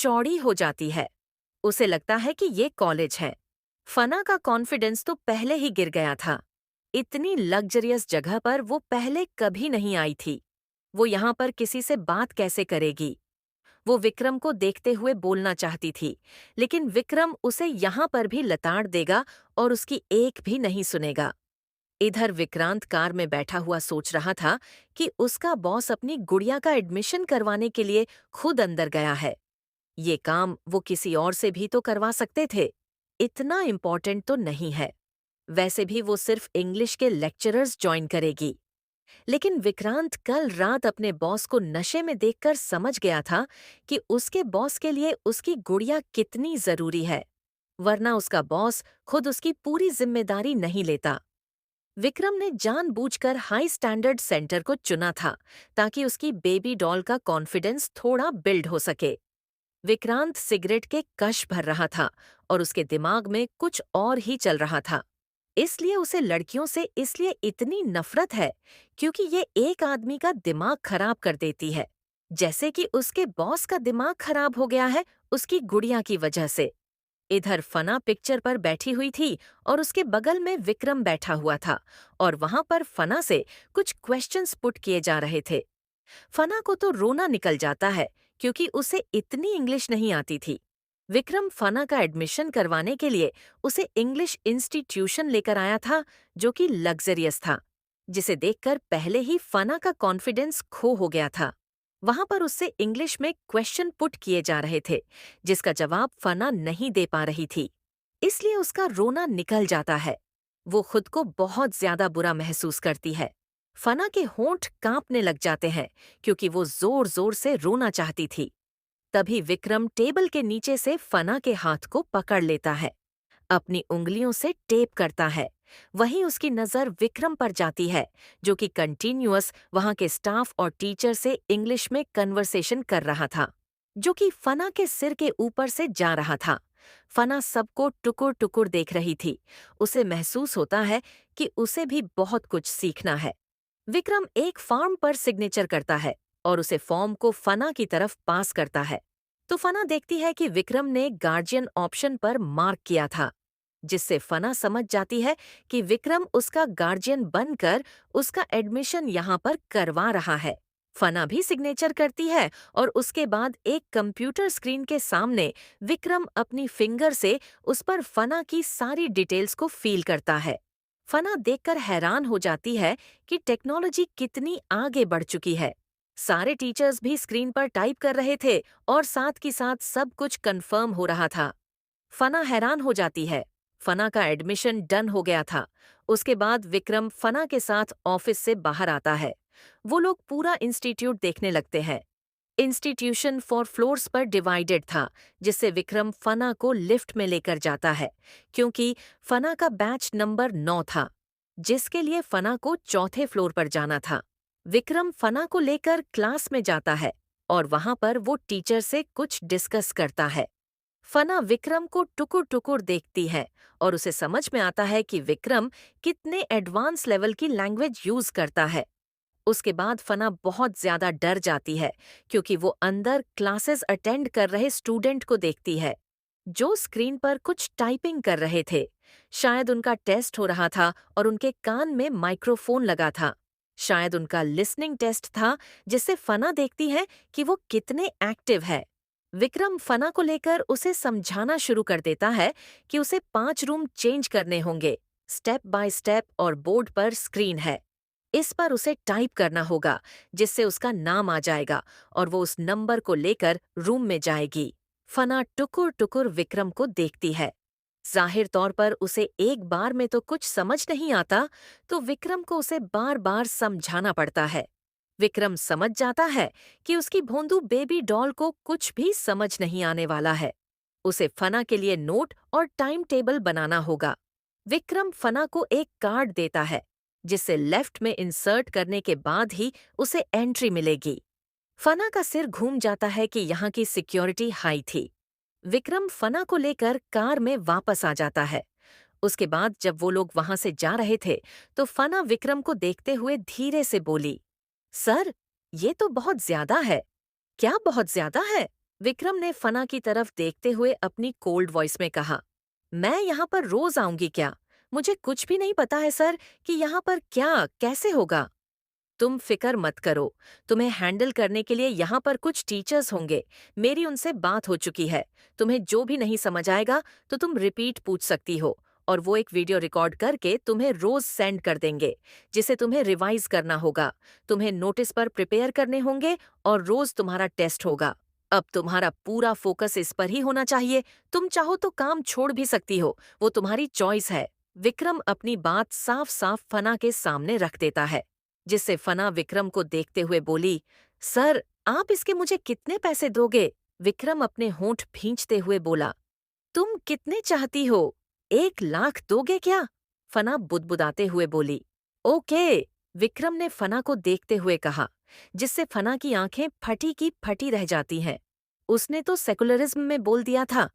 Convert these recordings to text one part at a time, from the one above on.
चौड़ी हो जाती है। उसे लगता है कि ये कॉलेज है। फना का कॉन्फिडेंस तो पहले ही गिर गया था। इतनी लग्जरियस जगह पर वो पहले कभी नहीं आई थी। वो यहाँ पर किसी से बात कैसे करेगी? वो विक्रम को देखते हुए बोलना चाहती थी, लेकिन विक्रम उसे यहाँ पर भी लताड़ देगा और उसकी एक भी नहीं सुनेगा। इधर विक्रांत कार में बैठा हुआ सोच रहा था कि उसका बॉस अपनी गुड़िया का एडमिशन करवाने के लिए खुद अंदर गया है। ये काम वो किसी और से भी तो करवा सकते थे। इतना इम्पोर्टेंट तो नहीं है। वैसे भी वो सिर्फ इंग्लिश के लेक्चरर्स ज्वाइन करेगी। लेकिन विक्रांत कल रात अपने बॉस को नशे में देखकर समझ गया था कि उसके बॉस के लिए उसकी गुड़िया कितनी जरूरी है, वरना उसका बॉस खुद उसकी पूरी जिम्मेदारी नहीं लेता। विक्रम ने जानबूझकर हाई स्टैंडर्ड सेंटर को चुना था ताकि उसकी बेबी डॉल का कॉन्फिडेंस थोड़ा बिल्ड हो सके। विक्रांत सिगरेट के कश भर रहा था और उसके दिमाग में कुछ और ही चल रहा था। इसलिए उसे लड़कियों से इसलिए इतनी नफरत है क्योंकि ये एक आदमी का दिमाग खराब कर देती है, जैसे कि उसके बॉस का दिमाग खराब हो गया है उसकी गुड़िया की वजह से। इधर फना पिक्चर पर बैठी हुई थी और उसके बगल में विक्रम बैठा हुआ था और वहां पर फना से कुछ क्वेश्चंस पुट किए जा रहे थे। फना को तो रोना निकल जाता है क्योंकि उसे इतनी इंग्लिश नहीं आती थी। विक्रम फना का एडमिशन करवाने के लिए उसे इंग्लिश इंस्टीट्यूशन लेकर आया था जो कि लग्जरियस था, जिसे देखकर पहले ही फना का कॉन्फिडेंस खो हो गया था। वहां पर उससे इंग्लिश में क्वेश्चन पुट किए जा रहे थे जिसका जवाब फना नहीं दे पा रही थी, इसलिए उसका रोना निकल जाता है। वो खुद को बहुत ज्यादा बुरा महसूस करती है। फना के होंठ कांपने लग जाते हैं क्योंकि वो जोर जोर से रोना चाहती थी। तभी विक्रम टेबल के नीचे से फना के हाथ को पकड़ लेता है, अपनी उंगलियों से टेप करता है। वहीं उसकी नजर विक्रम पर जाती है जो कि कंटीन्यूअस वहां के स्टाफ और टीचर से इंग्लिश में कन्वर्सेशन कर रहा था, जो कि फना के सिर के ऊपर से जा रहा था। फना सबको टुकुर टुकुर देख रही थी। उसे महसूस होता है कि उसे भी बहुत कुछ सीखना है। विक्रम एक फॉर्म पर सिग्नेचर करता है और उसे फॉर्म को फना की तरफ पास करता है। तो फना देखती है कि विक्रम ने गार्जियन ऑप्शन पर मार्क किया था, जिससे फना समझ जाती है कि विक्रम उसका गार्जियन बनकर उसका एडमिशन यहाँ पर करवा रहा है। फना भी सिग्नेचर करती है और उसके बाद एक कंप्यूटर स्क्रीन के सामने विक्रम अपनी फिंगर से उस पर फना की सारी डिटेल्स को फील करता है। फना देखकर हैरान हो जाती है कि टेक्नोलॉजी कितनी आगे बढ़ चुकी है। सारे टीचर्स भी स्क्रीन पर टाइप कर रहे थे और साथ की साथ सब कुछ कंफर्म हो रहा था। फना हैरान हो जाती है। फना का एडमिशन डन हो गया था। उसके बाद विक्रम फना के साथ ऑफिस से बाहर आता है। वो लोग पूरा इंस्टीट्यूट देखने लगते हैं। इंस्टीट्यूशन फॉर फ्लोर्स पर डिवाइडेड था, जिससे विक्रम फना को लिफ्ट में लेकर जाता है क्योंकि फना का बैच नंबर 9 था, जिसके लिए फना को चौथे फ्लोर पर जाना था। विक्रम फना को लेकर क्लास में जाता है और वहां पर वो टीचर से कुछ डिस्कस करता है। फना विक्रम को टुकुर टुकुर देखती है और उसे समझ में आता है कि विक्रम कितने एडवांस लेवल की लैंग्वेज यूज करता है। उसके बाद फना बहुत ज्यादा डर जाती है क्योंकि वो अंदर क्लासेस अटेंड कर रहे स्टूडेंट को देखती है जो स्क्रीन पर कुछ टाइपिंग कर रहे थे। शायद उनका टेस्ट हो रहा था और उनके कान में माइक्रोफोन लगा था। शायद उनका लिसनिंग टेस्ट था, जिससे फना देखती है कि वो कितने एक्टिव है। विक्रम फना को लेकर उसे समझाना शुरू कर देता है कि उसे 5 रूम चेंज करने होंगे, स्टेप बाय स्टेप, और बोर्ड पर स्क्रीन है। इस पर उसे टाइप करना होगा जिससे उसका नाम आ जाएगा और वो उस नंबर को लेकर रूम में जाएगी। फना टुकुर टुकुर विक्रम को देखती है। जाहिर तौर पर उसे एक बार में तो कुछ समझ नहीं आता, तो विक्रम को उसे बार बार समझाना पड़ता है। विक्रम समझ जाता है कि उसकी भोंदू बेबी डॉल को कुछ भी समझ नहीं आने वाला है। उसे फना के लिए नोट और टाइम टेबल बनाना होगा। विक्रम फना को एक कार्ड देता है जिसे लेफ्ट में इंसर्ट करने के बाद ही उसे एंट्री मिलेगी। फना का सिर घूम जाता है कि यहाँ की सिक्योरिटी हाई थी। विक्रम फना को लेकर कार में वापस आ जाता है। उसके बाद जब वो लोग वहां से जा रहे थे तो फना विक्रम को देखते हुए धीरे से बोली, सर, ये तो बहुत ज्यादा है। क्या बहुत ज्यादा है? विक्रम ने फना की तरफ देखते हुए अपनी कोल्ड वॉइस में कहा, मैं यहाँ पर रोज आऊंगी क्या? मुझे कुछ भी नहीं पता है सर कि यहाँ पर क्या कैसे होगा। तुम फिक्र मत करो, तुम्हें हैंडल करने के लिए यहाँ पर कुछ टीचर्स होंगे। मेरी उनसे बात हो चुकी है। तुम्हें जो भी नहीं समझ आएगा तो तुम रिपीट पूछ सकती हो और वो एक वीडियो रिकॉर्ड करके तुम्हें रोज सेंड कर देंगे, जिसे तुम्हें रिवाइज करना होगा। तुम्हें नोटिस पर प्रिपेयर करने होंगे और रोज तुम्हारा टेस्ट होगा। अब तुम्हारा पूरा फोकस इस पर ही होना चाहिए। तुम चाहो तो काम छोड़ भी सकती हो, वो तुम्हारी चॉइस है। विक्रम अपनी बात साफ साफ फना के सामने रख देता है, जिससे फना विक्रम को देखते हुए बोली, सर, आप इसके मुझे कितने पैसे दोगे? विक्रम अपने होंठ भींचते हुए बोला, तुम कितने चाहती हो? 1 लाख दोगे क्या? फना बुदबुदाते हुए बोली। ओके, विक्रम ने फना को देखते हुए कहा, जिससे फना की आंखें फटी की फटी रह जाती हैं। उसने तो सेकुलरिज्म में बोल दिया था।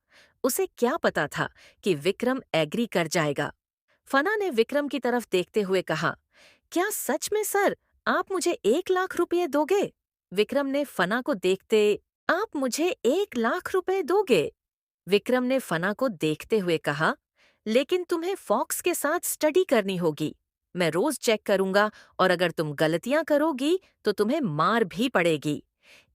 उसे क्या पता था कि विक्रम एग्री कर जाएगा। फना ने विक्रम की तरफ देखते हुए कहा, क्या सच में सर, आप मुझे 1 लाख रुपए दोगे? विक्रम ने फना को देखते, आप मुझे 1 लाख रुपए दोगे? विक्रम ने फना को देखते हुए कहा, लेकिन तुम्हें फॉक्स के साथ स्टडी करनी होगी। मैं रोज चेक करूंगा और अगर तुम गलतियां करोगी तो तुम्हें मार भी पड़ेगी।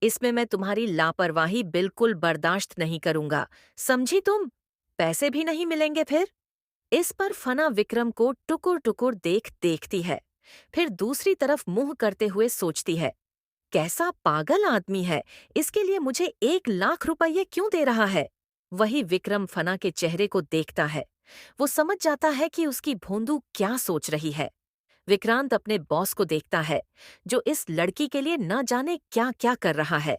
इसमें मैं तुम्हारी लापरवाही बिल्कुल बर्दाश्त नहीं करूंगा, समझी तुम? पैसे भी नहीं मिलेंगे फिर। इस पर फना विक्रम को टुकुर टुकुर देखती है, फिर दूसरी तरफ मुंह करते हुए सोचती है, कैसा पागल आदमी है, इसके लिए मुझे 1 लाख रुपये क्यों दे रहा है? वही विक्रम फना के चेहरे को देखता है। वो समझ जाता है कि उसकी भोंदू क्या सोच रही है। विक्रांत अपने बॉस को देखता है, जो इस लड़की के लिए न जाने क्या क्या कर रहा है।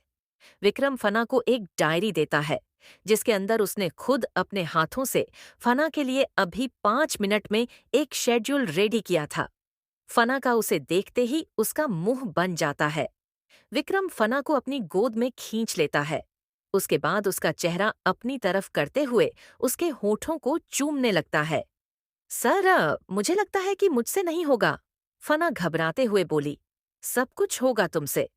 विक्रम फना को एक डायरी देता है, जिसके अंदर उसने खुद अपने हाथों से फना के लिए अभी 5 मिनट में एक शेड्यूल रेडी किया था। फना का उसे देखते ही उसका मुंह बन जाता है। विक्रम फना को अपनी गोद में खींच लेता है। उसके बाद उसका चेहरा अपनी तरफ करते हुए उसके होठों को चूमने लगता है। सर, मुझे लगता है कि मुझसे नहीं होगा, फना घबराते हुए बोली। सब कुछ होगा तुमसे।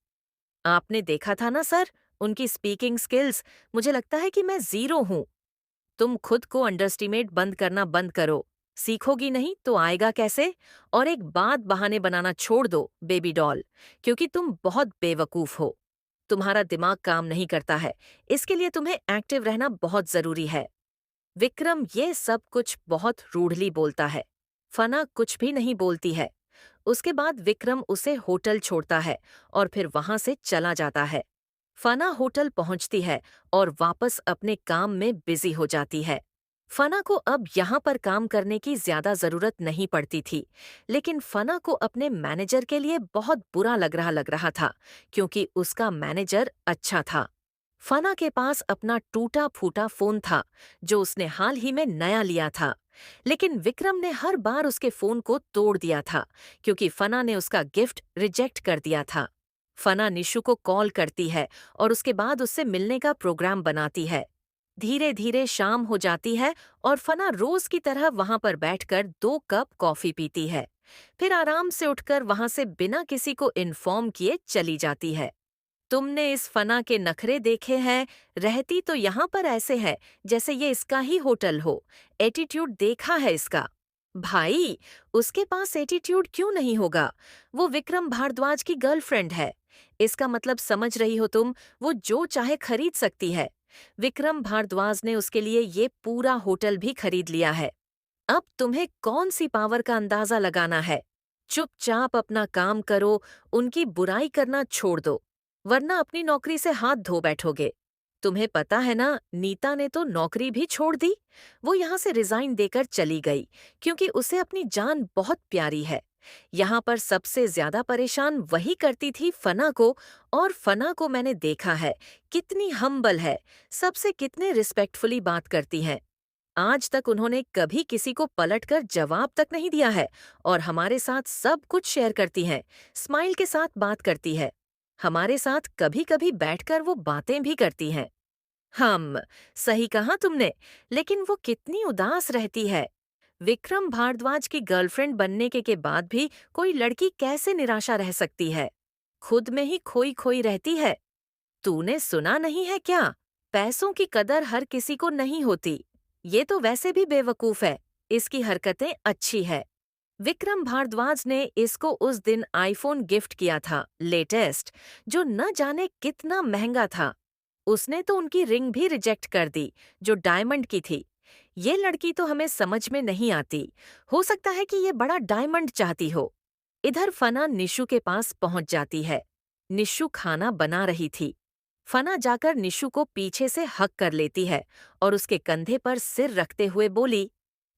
आपने देखा था ना सर, उनकी स्पीकिंग स्किल्स, मुझे लगता है कि मैं ज़ीरो हूँ। तुम खुद को अंडरस्टिमेट बंद करना बंद करो। सीखोगी नहीं तो आएगा कैसे? और एक बात बहाने बनाना छोड़ दो, बेबी डॉल, क्योंकि तुम बहुत बेवकूफ हो। तुम्हारा दिमाग काम नहीं करता है, इसके लिए तुम्हें एक्टिव रहना बहुत जरूरी है। विक्रम ये सब कुछ बहुत रूडली बोलता है। फना कुछ भी नहीं बोलती है। उसके बाद विक्रम उसे होटल छोड़ता है और फिर वहां से चला जाता है। फना होटल पहुंचती है और वापस अपने काम में बिजी हो जाती है। फना को अब यहाँ पर काम करने की ज्यादा जरूरत नहीं पड़ती थी, लेकिन फना को अपने मैनेजर के लिए बहुत बुरा लग रहा था, क्योंकि उसका मैनेजर अच्छा था। फना के पास अपना टूटा फूटा फोन था, जो उसने हाल ही में नया लिया था, लेकिन विक्रम ने हर बार उसके फोन को तोड़ दिया था, क्योंकि फना ने उसका गिफ्ट रिजेक्ट कर दिया था। फना निशु को कॉल करती है और उसके बाद उससे मिलने का प्रोग्राम बनाती है। धीरे धीरे शाम हो जाती है और फना रोज की तरह वहां पर बैठकर 2 कप कॉफी पीती है। फिर आराम से उठकर वहां से बिना किसी को इन्फॉर्म किए चली जाती है। तुमने इस फना के नखरे देखे हैं? रहती तो यहाँ पर ऐसे है जैसे ये इसका ही होटल हो। एटीट्यूड देखा है इसका। भाई, उसके पास एटीट्यूड क्यों नहीं होगा? वो विक्रम भारद्वाज की गर्लफ्रेंड है। इसका मतलब समझ रही हो तुम? वो जो चाहे खरीद सकती है। विक्रम भारद्वाज ने उसके लिए ये पूरा होटल भी खरीद लिया है। अब तुम्हें कौन सी पावर का अंदाजा लगाना है? चुपचाप अपना काम करो, उनकी बुराई करना छोड़ दो, वरना अपनी नौकरी से हाथ धो बैठोगे। तुम्हें पता है ना, नीता ने तो नौकरी भी छोड़ दी। वो यहाँ से रिजाइन देकर चली गई, क्योंकि उसे अपनी जान बहुत प्यारी है। यहाँ पर सबसे ज्यादा परेशान वही करती थी फना को, और फना को मैंने देखा है कितनी हम्बल है, सबसे कितने रिस्पेक्टफुली बात करती हैं। आज तक उन्होंने कभी किसी को पलटकर जवाब तक नहीं दिया है और हमारे साथ सब कुछ शेयर करती हैं, स्माइल के साथ बात करती है। हमारे साथ कभी कभी बैठकर वो बातें भी करती हैं। हम, सही कहा तुमने, लेकिन वो कितनी उदास रहती है। विक्रम भारद्वाज की गर्लफ्रेंड बनने के बाद भी कोई लड़की कैसे निराशा रह सकती है? खुद में ही खोई खोई रहती है। तूने सुना नहीं है क्या? पैसों की कदर हर किसी को नहीं होती। ये तो वैसे भी बेवकूफ है। इसकी हरकतें अच्छी है। विक्रम भारद्वाज ने इसको उस दिन आईफोन गिफ्ट किया था, लेटेस्ट, जो न जाने कितना महंगा था। उसने तो उनकी रिंग भी रिजेक्ट कर दी, जो डायमंड की थी। ये लड़की तो हमें समझ में नहीं आती। हो सकता है कि ये बड़ा डायमंड चाहती हो। इधर फना निशु के पास पहुंच जाती है। निशु खाना बना रही थी। फना जाकर निशु को पीछे से हक कर लेती है और उसके कंधे पर सिर रखते हुए बोली,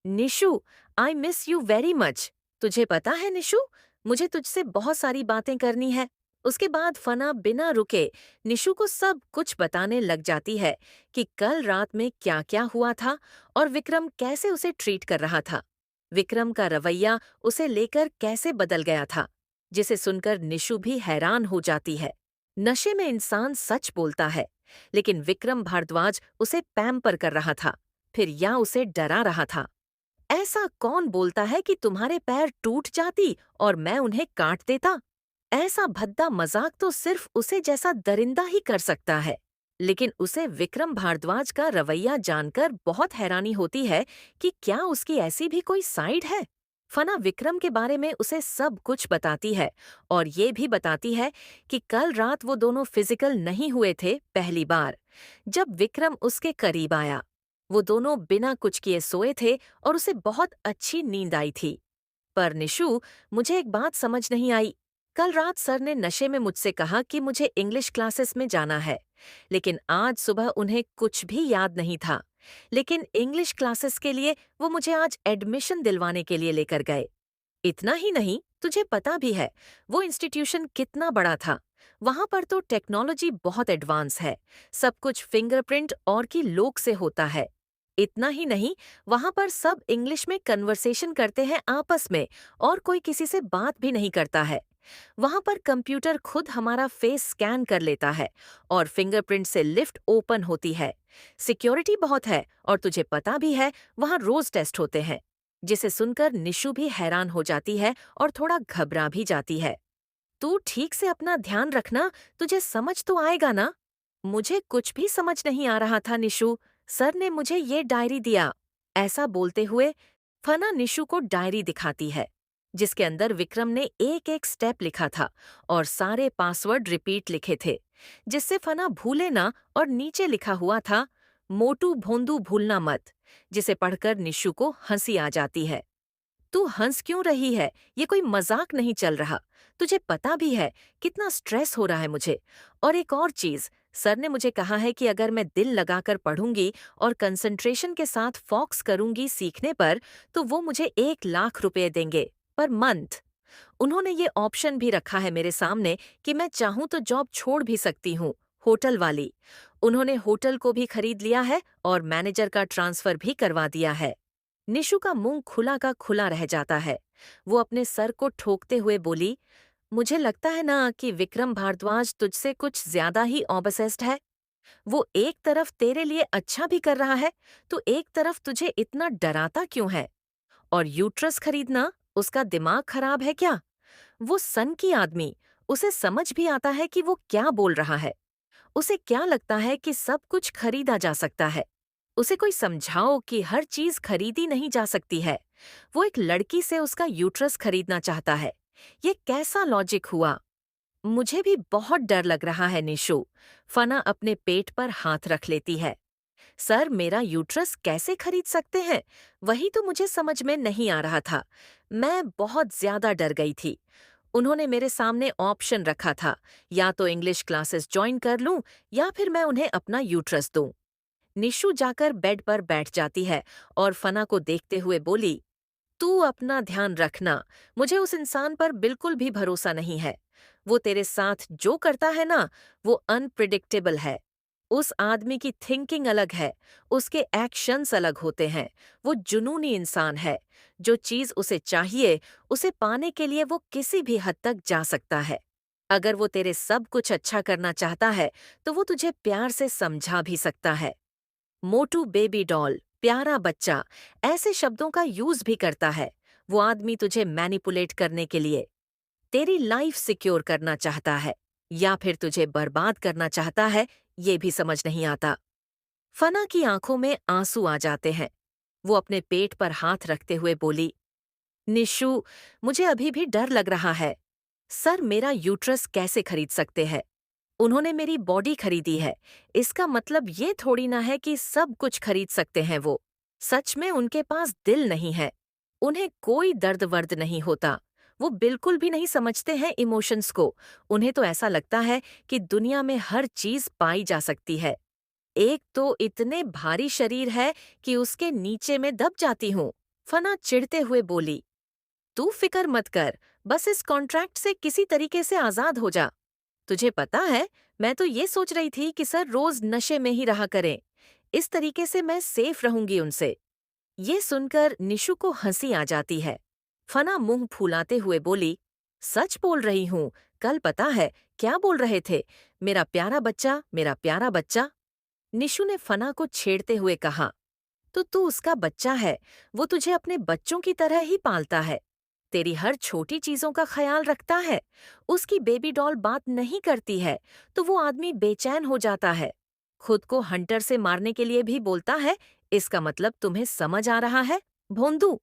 Nishu, I miss you very much. तुझे पता है निशु, मुझे तुझसे बहुत सारी बातें करनी है। उसके बाद फना बिना रुके निशु को सब कुछ बताने लग जाती है कि कल रात में क्या क्या हुआ था और विक्रम कैसे उसे ट्रीट कर रहा था। विक्रम का रवैया उसे लेकर कैसे बदल गया था, जिसे सुनकर निशु भी हैरान हो जाती है। नशे में इंसान सच बोलता है, लेकिन विक्रम भारद्वाज उसे पैम्पर कर रहा था, फिर या उसे डरा रहा था। ऐसा कौन बोलता है कि तुम्हारे पैर टूट जाती और मैं उन्हें काट देता? ऐसा भद्दा मजाक तो सिर्फ उसे जैसा दरिंदा ही कर सकता है। लेकिन उसे विक्रम भारद्वाज का रवैया जानकर बहुत हैरानी होती है कि क्या उसकी ऐसी भी कोई साइड है। फना विक्रम के बारे में उसे सब कुछ बताती है और ये भी बताती है कि कल रात वो दोनों फिजिकल नहीं हुए थे पहली बार, जब विक्रम उसके करीब आया। वो दोनों बिना कुछ किए सोए थे और उसे बहुत अच्छी नींद आई थी। पर निशु, मुझे एक बात समझ नहीं आई। कल रात सर ने नशे में मुझसे कहा कि मुझे इंग्लिश क्लासेस में जाना है, लेकिन आज सुबह उन्हें कुछ भी याद नहीं था। लेकिन इंग्लिश क्लासेस के लिए वो मुझे आज एडमिशन दिलवाने के लिए लेकर गए। इतना ही नहीं, तुझे पता भी है वो इंस्टीट्यूशन कितना बड़ा था। वहां पर तो टेक्नोलॉजी बहुत एडवांस है। सब कुछ फिंगरप्रिंट और की लोक से होता है। इतना ही नहीं, वहां पर सब इंग्लिश में कन्वर्सेशन करते हैं आपस में और कोई किसी से बात भी नहीं करता है। वहां पर कंप्यूटर खुद हमारा फेस स्कैन कर लेता है और फिंगरप्रिंट से लिफ्ट ओपन होती है। सिक्योरिटी बहुत है और तुझे पता भी है वहां रोज टेस्ट होते हैं। जिसे सुनकर निशु भी हैरान हो जाती है और थोड़ा घबरा भी जाती है। तू ठीक से अपना ध्यान रखना, तुझे समझ तो आएगा ना? मुझे कुछ भी समझ नहीं आ रहा था निशु, सर ने मुझे ये डायरी दिया। ऐसा बोलते हुए फना निशु को डायरी दिखाती है, जिसके अंदर विक्रम ने एक एक स्टेप लिखा था और सारे पासवर्ड रिपीट लिखे थे, जिससे फना भूले ना। और नीचे लिखा हुआ था, मोटू भोंदू भूलना मत, जिसे पढ़कर निशु को हंसी आ जाती है। तू हंस क्यों रही है? ये कोई मजाक नहीं चल रहा। तुझे पता भी है कितना स्ट्रेस हो रहा है मुझे। और एक और चीज, सर ने मुझे कहा है कि अगर मैं दिल लगाकर पढ़ूंगी और कंसंट्रेशन के साथ फोकस करूंगी सीखने पर, तो वो मुझे 1 लाख रुपए देंगे पर मंथ। उन्होंने ये ऑप्शन भी रखा है मेरे सामने कि मैं चाहूं तो जॉब छोड़ भी सकती हूँ, होटल वाली। उन्होंने होटल को भी खरीद लिया है और मैनेजर का ट्रांसफर भी करवा दिया है। निशु का मुंह खुला का खुला रह जाता है। वो अपने सर को ठोकते हुए बोली, मुझे लगता है ना कि विक्रम भारद्वाज तुझसे कुछ ज्यादा ही ऑब्सेस्ड है। वो एक तरफ तेरे लिए अच्छा भी कर रहा है, तो एक तरफ तुझे इतना डराता क्यों है? और यूट्रस खरीदना, उसका दिमाग खराब है क्या? वो सन की आदमी, उसे समझ भी आता है कि वो क्या बोल रहा है। उसे क्या लगता है कि सब कुछ खरीदा जा सकता है? उसे कोई समझाओ कि हर चीज खरीदी नहीं जा सकती है। वो एक लड़की से उसका यूट्रस खरीदना चाहता है। ये कैसा लॉजिक हुआ? मुझे भी बहुत डर लग रहा है निशु। फना अपने पेट पर हाथ रख लेती है। सर, मेरा यूट्रस कैसे खरीद सकते हैं? वही तो मुझे समझ में नहीं आ रहा था। मैं बहुत ज्यादा डर गई थी। उन्होंने मेरे सामने ऑप्शन रखा था, या तो इंग्लिश क्लासेस ज्वाइन कर लूं या फिर मैं उन्हें अपना यूट्रस दूं। निशु जाकर बेड पर बैठ जाती है और फना को देखते हुए बोली, तू अपना ध्यान रखना। मुझे उस इंसान पर बिल्कुल भी भरोसा नहीं है। वो तेरे साथ जो करता है ना, वो अनप्रिडिक्टेबल है। उस आदमी की थिंकिंग अलग है, उसके एक्शंस अलग होते हैं। वो जुनूनी इंसान है। जो चीज उसे चाहिए, उसे पाने के लिए वो किसी भी हद तक जा सकता है। अगर वो तेरे सब कुछ अच्छा करना चाहता है, तो वो तुझे प्यार से समझा भी सकता है। मोटू बेबी डॉल, प्यारा बच्चा, ऐसे शब्दों का यूज भी करता है। वो आदमी तुझे मैनिपुलेट करने के लिए, तेरी लाइफ सिक्योर करना चाहता है, या फिर तुझे बर्बाद करना चाहता है, ये भी समझ नहीं आता। फना की आंखों में आंसू आ जाते हैं। वो अपने पेट पर हाथ रखते हुए बोली, निशु, मुझे अभी भी डर लग रहा है। सर मेरा यूट्रस कैसे खरीद सकते हैं? उन्होंने मेरी बॉडी खरीदी है। इसका मतलब ये थोड़ी ना है कि सब कुछ खरीद सकते हैं वो। सच में उनके पास दिल नहीं है। उन्हें कोई दर्द वर्द नहीं होता। वो बिल्कुल भी नहीं समझते हैं इमोशंस को। उन्हें तो ऐसा लगता है कि दुनिया में हर चीज पाई जा सकती है। एक तो इतने भारी शरीर है कि उसके नीचे में दब जाती हूँ। फना चिढ़ते हुए बोली, तू फिक्र मत कर, बस इस कॉन्ट्रैक्ट से किसी तरीके से आजाद हो जा। तुझे पता है, मैं तो ये सोच रही थी कि सर रोज नशे में ही रहा करें। इस तरीके से मैं सेफ रहूंगी उनसे। ये सुनकर निशु को हंसी आ जाती है। फना मुंह फुलाते हुए बोली, सच बोल रही हूँ। कल पता है क्या बोल रहे थे? मेरा प्यारा बच्चा, मेरा प्यारा बच्चा। निशु ने फना को छेड़ते हुए कहा, तो तू उसका बच्चा है। वो तुझे अपने बच्चों की तरह ही पालता है। तेरी हर छोटी चीजों का ख्याल रखता है। उसकी बेबी डॉल बात नहीं करती है तो वो आदमी बेचैन हो जाता है। खुद को हंटर से मारने के लिए भी बोलता है। इसका मतलब तुम्हें समझ आ रहा है? भोंदू,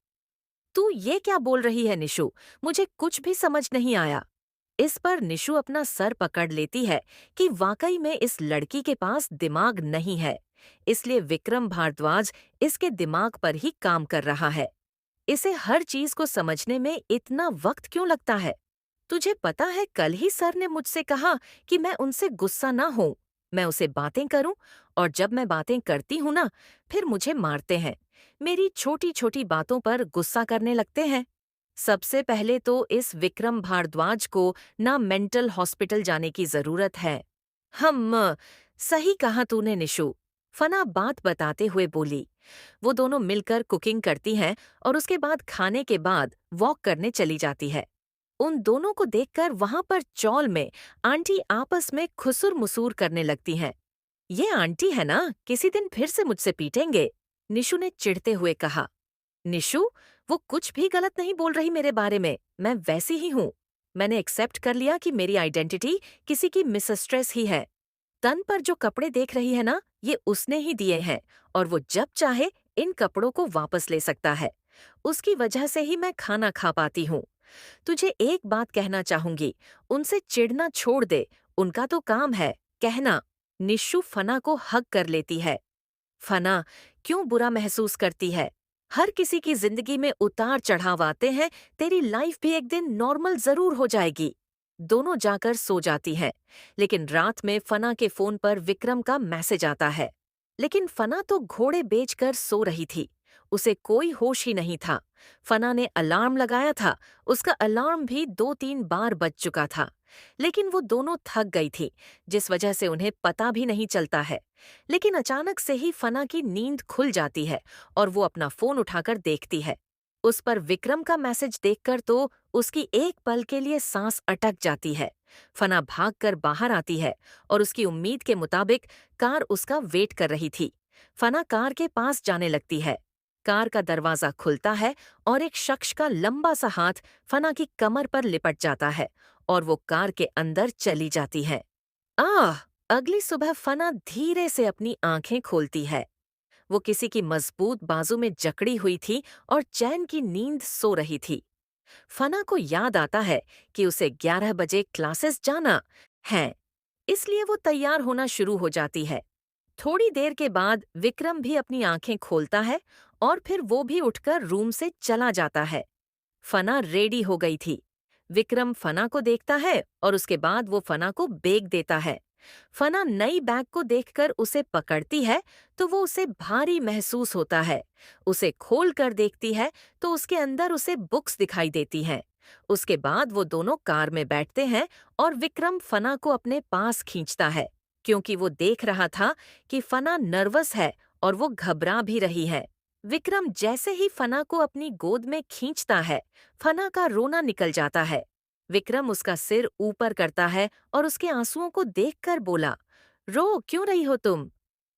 तू ये क्या बोल रही है निशु? मुझे कुछ भी समझ नहीं आया। इस पर निशु अपना सर पकड़ लेती है कि वाकई में इस लड़की के पास दिमाग नहीं है। इसलिए विक्रम भारद्वाज इसके दिमाग पर ही काम कर रहा है। इसे हर चीज को समझने में इतना वक्त क्यों लगता है? तुझे पता है कल ही सर ने मुझसे कहा कि मैं उनसे गुस्सा ना हूं, मैं उसे बातें करूं, और जब मैं बातें करती हूं ना, फिर मुझे मारते हैं। मेरी छोटी छोटी बातों पर गुस्सा करने लगते हैं। सबसे पहले तो इस विक्रम भारद्वाज को ना मेंटल हॉस्पिटल जाने की जरूरत है। हम सही कहा तूने निशु, फना बात बताते हुए बोली। वो दोनों मिलकर कुकिंग करती हैं और उसके बाद खाने के बाद वॉक करने चली जाती है। उन दोनों को देखकर वहां पर चौल में आंटी आपस में खुसुर मुसूर करने लगती हैं। ये आंटी है ना, किसी दिन फिर से मुझसे पीटेंगे, निशु ने चिढ़ते हुए कहा। निशु, वो कुछ भी गलत नहीं बोल रही मेरे बारे में। मैं वैसी ही हूँ। मैंने एक्सेप्ट कर लिया कि मेरी आइडेंटिटी किसी की मिसस्ट्रेस ही है। तन पर जो कपड़े देख रही है ना, ये उसने ही दिए हैं, और वो जब चाहे इन कपड़ों को वापस ले सकता है। उसकी वजह से ही मैं खाना खा पाती हूँ। तुझे एक बात कहना चाहूंगी, उनसे चिढ़ना छोड़ दे। उनका तो काम है कहना। निशु फना को हग कर लेती है। फना, क्यों बुरा महसूस करती है? हर किसी की जिंदगी में उतार चढ़ाव आते हैं। तेरी लाइफ भी एक दिन नॉर्मल जरूर हो जाएगी। दोनों जाकर सो जाती हैं, लेकिन रात में फना के फोन पर विक्रम का मैसेज आता है। लेकिन फना तो घोड़े बेचकर सो रही थी। उसे कोई होश ही नहीं था। फना ने अलार्म लगाया था। उसका अलार्म भी 2-3 बार बज चुका था। लेकिन वो दोनों थक गई थी, जिस वजह से उन्हें पता भी नहीं चलता है। लेकिन अचानक से ही फना की नींद खुल जाती है और वो अपना फोन उठाकर देखती है। उस पर विक्रम का मैसेज देखकर तो उसकी एक पल के लिए सांस अटक जाती है। फना भागकर बाहर आती है और उसकी उम्मीद के मुताबिक कार उसका वेट कर रही थी। फना कार के पास जाने लगती है। कार का दरवाजा खुलता है और एक शख्स का लंबा सा हाथ फना की कमर पर लिपट जाता है और वो कार के अंदर चली जाती है। आह! अगली सुबह फना धीरे से अपनी आंखें खोलती है। वो किसी की मजबूत बाजू में जकड़ी हुई थी और चैन की नींद सो रही थी। फना को याद आता है कि उसे 11 बजे क्लासेस जाना है, इसलिए वो तैयार होना शुरू हो जाती है। थोड़ी देर के बाद विक्रम भी अपनी आंखें खोलता है और फिर वो भी उठकर रूम से चला जाता है। फना रेडी हो गई थी। विक्रम फना को देखता है और उसके बाद वो फना को बैग देता है। फना नई बैग को देखकर उसे पकड़ती है तो वो उसे भारी महसूस होता है। उसे खोल कर देखती है तो उसके अंदर उसे बुक्स दिखाई देती हैं। उसके बाद वो दोनों कार में बैठते हैं और विक्रम फना को अपने पास खींचता है, क्योंकि वो देख रहा था कि फना नर्वस है और वो घबरा भी रही है। विक्रम जैसे ही फना को अपनी गोद में खींचता है, फना का रोना निकल जाता है। विक्रम उसका सिर ऊपर करता है और उसके आंसुओं को देखकर बोला, रो क्यों रही हो तुम?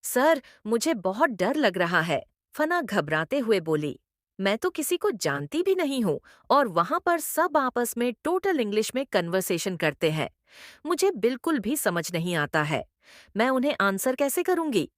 सर, मुझे बहुत डर लग रहा है, फना घबराते हुए बोली। मैं तो किसी को जानती भी नहीं हूँ और वहां पर सब आपस में टोटल इंग्लिश में कन्वर्सेशन करते हैं। मुझे बिल्कुल भी समझ नहीं आता है। मैं उन्हें आंसर कैसे करूंगी?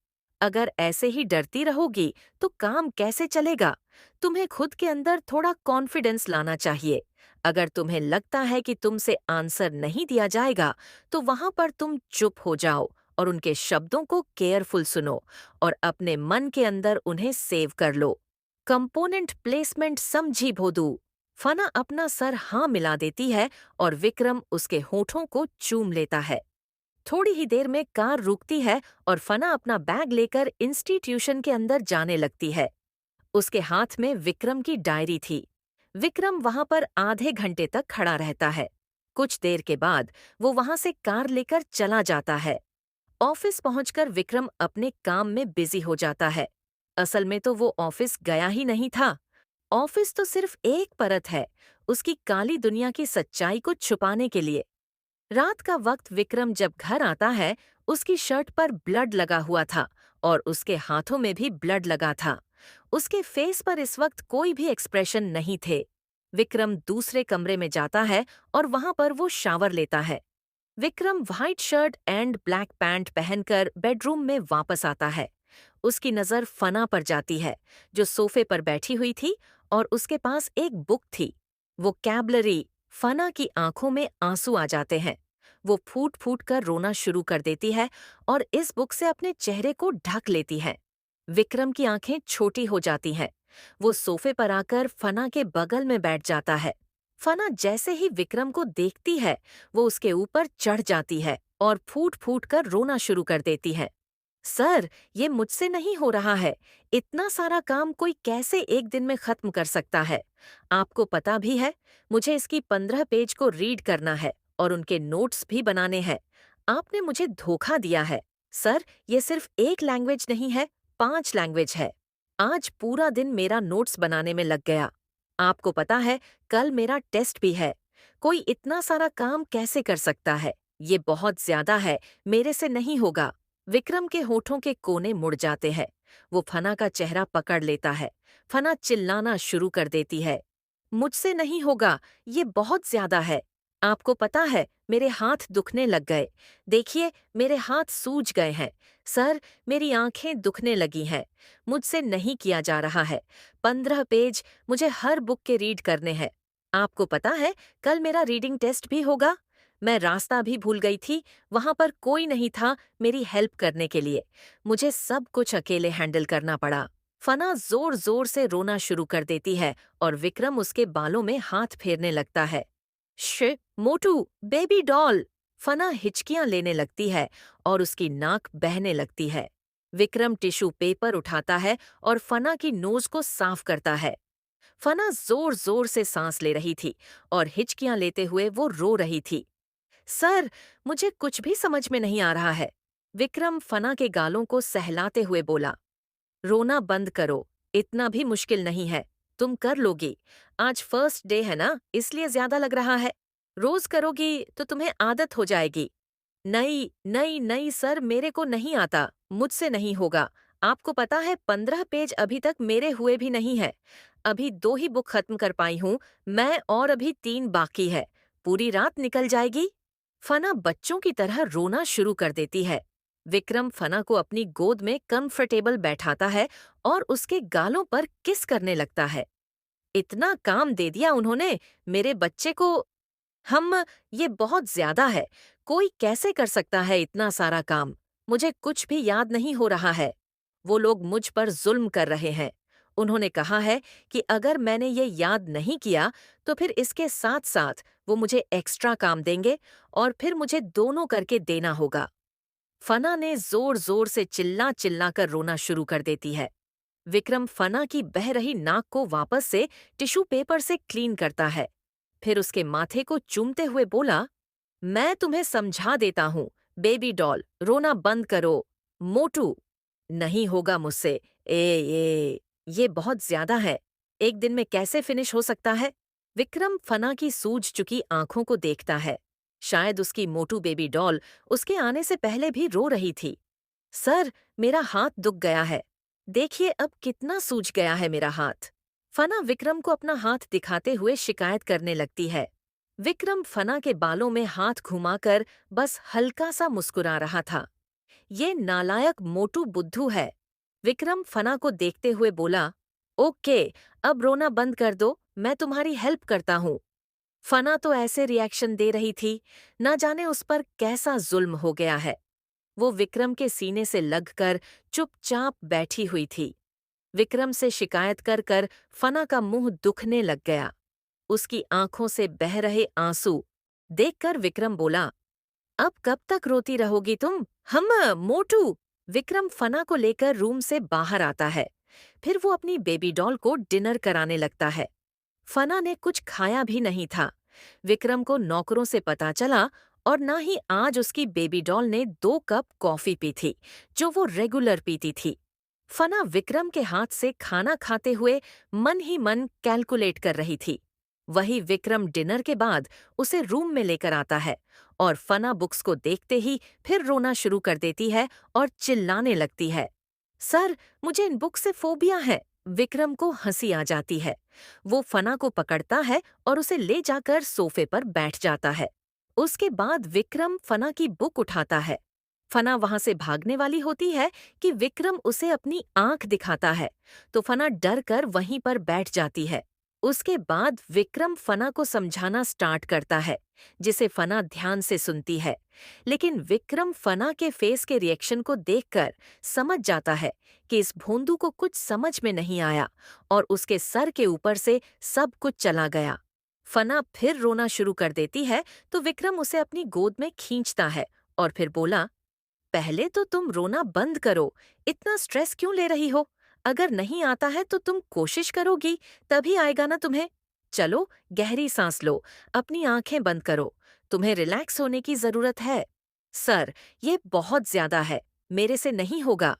अगर ऐसे ही डरती रहोगी तो काम कैसे चलेगा? तुम्हें खुद के अंदर थोड़ा कॉन्फिडेंस लाना चाहिए। अगर तुम्हें लगता है कि तुमसे आंसर नहीं दिया जाएगा, तो वहां पर तुम चुप हो जाओ और उनके शब्दों को केयरफुल सुनो और अपने मन के अंदर उन्हें सेव कर लो। कंपोनेंट प्लेसमेंट समझी भोदू। फना अपना सर हाँ मिला देती है और विक्रम उसके होठों को चूम लेता है। थोड़ी ही देर में कार रुकती है और फना अपना बैग लेकर इंस्टीट्यूशन के अंदर जाने लगती है। उसके हाथ में विक्रम की डायरी थी। विक्रम वहां पर आधे घंटे तक खड़ा रहता है। कुछ देर के बाद वो वहां से कार लेकर चला जाता है। ऑफिस पहुंचकर विक्रम अपने काम में बिजी हो जाता है। असल में तो वो ऑफिस गया ही नहीं था। ऑफिस तो सिर्फ एक परत है, उसकी काली दुनिया की सच्चाई को छुपाने के लिए। रात का वक्त विक्रम जब घर आता है, उसकी शर्ट पर ब्लड लगा हुआ था और उसके हाथों में भी ब्लड लगा था। उसके फेस पर इस वक्त कोई भी एक्सप्रेशन नहीं थे। विक्रम दूसरे कमरे में जाता है और वहां पर वो शावर लेता है। Vikram white shirt and black pant पहनकर बेडरूम में वापस आता है। उसकी नजर फना पर जाती है, जो सोफे पर बैठी हुई थी और उसके पास एक बुक थी। वो कैबलरी। फना की आंखों में आंसू आ जाते हैं। वो फूट फूट कर रोना शुरू कर देती है और इस बुक से अपने चेहरे को ढक लेती है। विक्रम की आंखें छोटी हो जाती हैं। वो सोफे पर आकर फना के बगल में बैठ जाता है। फना जैसे ही विक्रम को देखती है, वो उसके ऊपर चढ़ जाती है और फूट फूट कर रोना शुरू कर देती है। सर, ये मुझसे नहीं हो रहा है। इतना सारा काम कोई कैसे एक दिन में खत्म कर सकता है? आपको पता भी है, मुझे इसकी 15 पेज को रीड करना है और उनके नोट्स भी बनाने हैं। आपने मुझे धोखा दिया है। सर, ये सिर्फ एक लैंग्वेज नहीं है, 5 लैंग्वेज है। आज पूरा दिन मेरा नोट्स बनाने में लग गया। आपको पता है, कल मेरा टेस्ट भी है। कोई इतना सारा काम कैसे कर सकता है? ये बहुत ज्यादा है, मेरे से नहीं होगा। विक्रम के होठों के कोने मुड़ जाते हैं। वो फना का चेहरा पकड़ लेता है। फना चिल्लाना शुरू कर देती है। मुझसे नहीं होगा, ये बहुत ज्यादा है। आपको पता है, मेरे हाथ दुखने लग गए। देखिए, मेरे हाथ सूज गए हैं। सर, मेरी आंखें दुखने लगी हैं। मुझसे नहीं किया जा रहा है। 15 पेज मुझे हर बुक के रीड करने हैं। आपको पता है, कल मेरा रीडिंग टेस्ट भी होगा। मैं रास्ता भी भूल गई थी, वहां पर कोई नहीं था मेरी हेल्प करने के लिए। मुझे सब कुछ अकेले हैंडल करना पड़ा। फना जोर जोर से रोना शुरू कर देती है और विक्रम उसके बालों में हाथ फेरने लगता है। श मोटू, बेबी डॉल। फना हिचकियां लेने लगती है और उसकी नाक बहने लगती है। विक्रम टिश्यू पेपर उठाता है और फना की नोज को साफ करता है। फना जोर जोर से सांस ले रही थी और हिचकियां लेते हुए वो रो रही थी। सर, मुझे कुछ भी समझ में नहीं आ रहा है। विक्रम फना के गालों को सहलाते हुए बोला। रोना बंद करो, इतना भी मुश्किल नहीं है। तुम कर लोगी। आज फर्स्ट डे है ना, इसलिए ज्यादा लग रहा है। रोज करोगी तो तुम्हें आदत हो जाएगी। नहीं नहीं नहीं सर, मेरे को नहीं आता, मुझसे नहीं होगा। आपको पता है, 15 पेज अभी तक मेरे हुए भी नहीं है। अभी 2 ही बुक खत्म कर पाई हूँ मैं और अभी 3 बाकी है। पूरी रात निकल जाएगी। फना बच्चों की तरह रोना शुरू कर देती है। विक्रम फना को अपनी गोद में कंफर्टेबल बैठाता है और उसके गालों पर किस करने लगता है। इतना काम दे दिया उन्होंने मेरे बच्चे को। ये बहुत ज्यादा है। कोई कैसे कर सकता है इतना सारा काम? मुझे कुछ भी याद नहीं हो रहा है। वो लोग मुझ पर जुल्म कर रहे हैं। उन्होंने कहा है कि अगर मैंने ये याद नहीं किया तो फिर इसके साथ साथ वो मुझे एक्स्ट्रा काम देंगे और फिर मुझे दोनों करके देना होगा। फना ने जोर जोर से चिल्ला चिल्ला कर रोना शुरू कर देती है। विक्रम फना की बह रही नाक को वापस से टिश्यू पेपर से क्लीन करता है। फिर उसके माथे को चूमते हुए बोला, मैं तुम्हें समझा देता हूँ, बेबी डॉल, रोना बंद करो। मोटू, नहीं होगा मुझसे। ये बहुत ज्यादा है। एक दिन में कैसे फिनिश हो सकता है? विक्रम फना की सूज चुकी आंखों को देखता है। शायद उसकी मोटू बेबी डॉल उसके आने से पहले भी रो रही थी। सर, मेरा हाथ दुख गया है। देखिए अब कितना सूज गया है मेरा हाथ। फना विक्रम को अपना हाथ दिखाते हुए शिकायत करने लगती है। विक्रम फना के बालों में हाथ घुमाकर बस हल्का सा मुस्कुरा रहा था। ये नालायक मोटू बुद्धू है। विक्रम फना को देखते हुए बोला, ओके, अब रोना बंद कर दो, मैं तुम्हारी हेल्प करता हूँ। फना तो ऐसे रिएक्शन दे रही थी, न जाने उस पर कैसा जुल्म हो गया है। वो विक्रम के सीने से लगकर चुपचाप बैठी हुई थी। विक्रम से शिकायत कर कर फना का मुंह दुखने लग गया। उसकी आंखों से बह रहे आंसू देखकर विक्रम बोला, अब कब तक रोती रहोगी तुम? हम मोटू। विक्रम फना को लेकर रूम से बाहर आता है। फिर वो अपनी बेबी डॉल को डिनर कराने लगता है। फना ने कुछ खाया भी नहीं था। विक्रम को नौकरों से पता चला और ना ही आज उसकी बेबी डॉल ने 2 कप कॉफी पी थी, जो वो रेगुलर पीती थी। फना विक्रम के हाथ से खाना खाते हुए मन ही मन कैलकुलेट कर रही थी। वही विक्रम डिनर के बाद उसे रूम में लेकर आता है और फना बुक्स को देखते ही फिर रोना शुरू कर देती है और चिल्लाने लगती है, सर, मुझे इन बुक से फोबिया है। विक्रम को हंसी आ जाती है। वो फना को पकड़ता है और उसे ले जाकर सोफे पर बैठ जाता है। उसके बाद विक्रम फना की बुक उठाता है। फना वहां से भागने वाली होती है कि विक्रम उसे अपनी आंख दिखाता है, तो फना डर कर वहीं पर बैठ जाती है। उसके बाद विक्रम फना को समझाना स्टार्ट करता है, जिसे फना ध्यान से सुनती है। लेकिन विक्रम फना के फेस के रिएक्शन को देखकर समझ जाता है कि इस भोंदू को कुछ समझ में नहीं आया और उसके सर के ऊपर से सब कुछ चला गया। फना फिर रोना शुरू कर देती है तो विक्रम उसे अपनी गोद में खींचता है और फिर बोला, पहले तो तुम रोना बंद करो, इतना स्ट्रेस क्यों ले रही हो? अगर नहीं आता है तो तुम कोशिश करोगी, तभी आएगा ना तुम्हें। चलो, गहरी सांस लो, अपनी आंखें बंद करो, तुम्हें रिलैक्स होने की जरूरत है। सर, ये बहुत ज्यादा है, मेरे से नहीं होगा।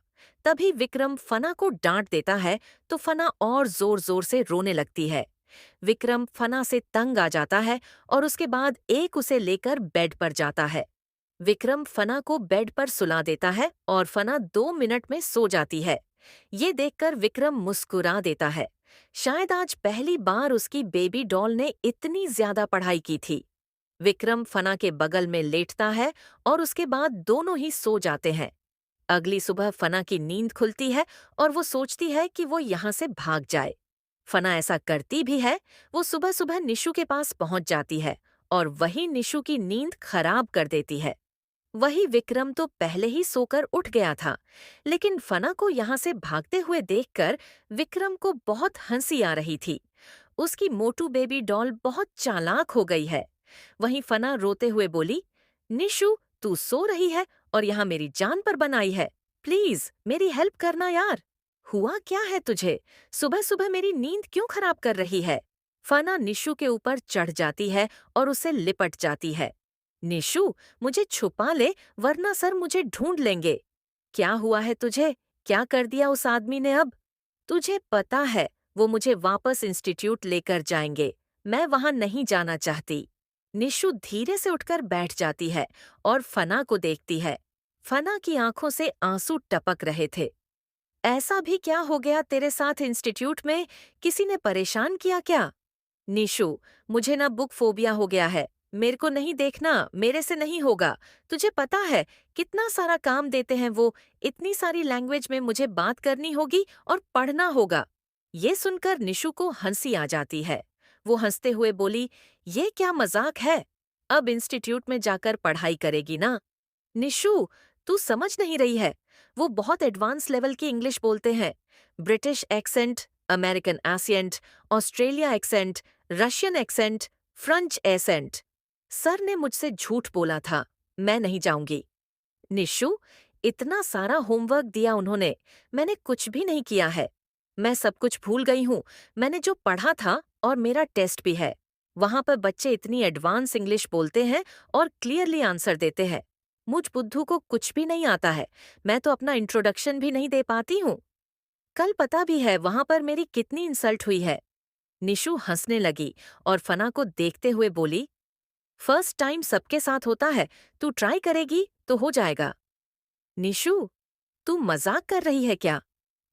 तभी विक्रम फना को डांट देता है तो फना और जोर जोर से रोने लगती है। विक्रम फना से तंग आ जाता है और उसके बाद एक उसे लेकर बेड पर जाता है। विक्रम फना को बेड पर सुला देता है और फना 2 मिनट में सो जाती है। ये देखकर विक्रम मुस्कुरा देता है। शायद आज पहली बार उसकी बेबी डॉल ने इतनी ज्यादा पढ़ाई की थी। विक्रम फना के बगल में लेटता है और उसके बाद दोनों ही सो जाते हैं। अगली सुबह फना की नींद खुलती है और वो सोचती है कि वो यहाँ से भाग जाए। फना ऐसा करती भी है। वो सुबह सुबह निशु के पास पहुंच जाती है और वही निशु की नींद खराब कर देती है। वही विक्रम तो पहले ही सोकर उठ गया था, लेकिन फना को यहाँ से भागते हुए देखकर विक्रम को बहुत हंसी आ रही थी। उसकी मोटू बेबी डॉल बहुत चालाक हो गई है। वहीं फना रोते हुए बोली, निशु, तू सो रही है और यहाँ मेरी जान पर बनाई है। प्लीज मेरी हेल्प करना यार। हुआ क्या है तुझे? सुबह सुबह मेरी नींद क्यों खराब कर रही है? फना निशु के ऊपर चढ़ जाती है और उसे लिपट जाती है। निशु, मुझे छुपा ले, वरना सर मुझे ढूंढ लेंगे। क्या हुआ है तुझे? क्या कर दिया उस आदमी ने अब? तुझे पता है, वो मुझे वापस इंस्टीट्यूट लेकर जाएंगे। मैं वहां नहीं जाना चाहती। निशु धीरे से उठकर बैठ जाती है और फना को देखती है। फना की आंखों से आंसू टपक रहे थे। ऐसा भी क्या हो गया तेरे साथ इंस्टीट्यूट में? किसी ने परेशान किया क्या? निशु, मुझे ना बुक फोबिया हो गया है। मेरे को नहीं देखना, मेरे से नहीं होगा। तुझे पता है कितना सारा काम देते हैं वो, इतनी सारी लैंग्वेज में मुझे बात करनी होगी और पढ़ना होगा। ये सुनकर निशु को हंसी आ जाती है। वो हंसते हुए बोली, ये क्या मजाक है? अब इंस्टीट्यूट में जाकर पढ़ाई करेगी ना? निशु, तू समझ नहीं रही है। वो बहुत एडवांस लेवल की इंग्लिश बोलते हैं। British accent, American accent, Australia accent, Russian accent, French accent. Sir ने मुझसे झूठ बोला था। मैं नहीं जाऊंगी। निशु, इतना सारा होमवर्क दिया उन्होंने, मैंने कुछ भी नहीं किया है। मैं सब कुछ भूल गई हूँ। मैंने जो पढ़ा था और मेरा टेस्ट भी है। वहां पर बच्चे इतनी एडवांस इंग्लिश बोलते हैं और क्लियरली आंसर देते हैं। मुझ बुद्धू को कुछ भी नहीं आता है। मैं तो अपना इंट्रोडक्शन भी नहीं दे पाती हूँ। कल पता भी है वहां पर मेरी कितनी इंसल्ट हुई है। निशु हंसने लगी और फना को देखते हुए बोली, फर्स्ट टाइम सबके साथ होता है, तू ट्राई करेगी तो हो जाएगा। निशु, तू मजाक कर रही है क्या?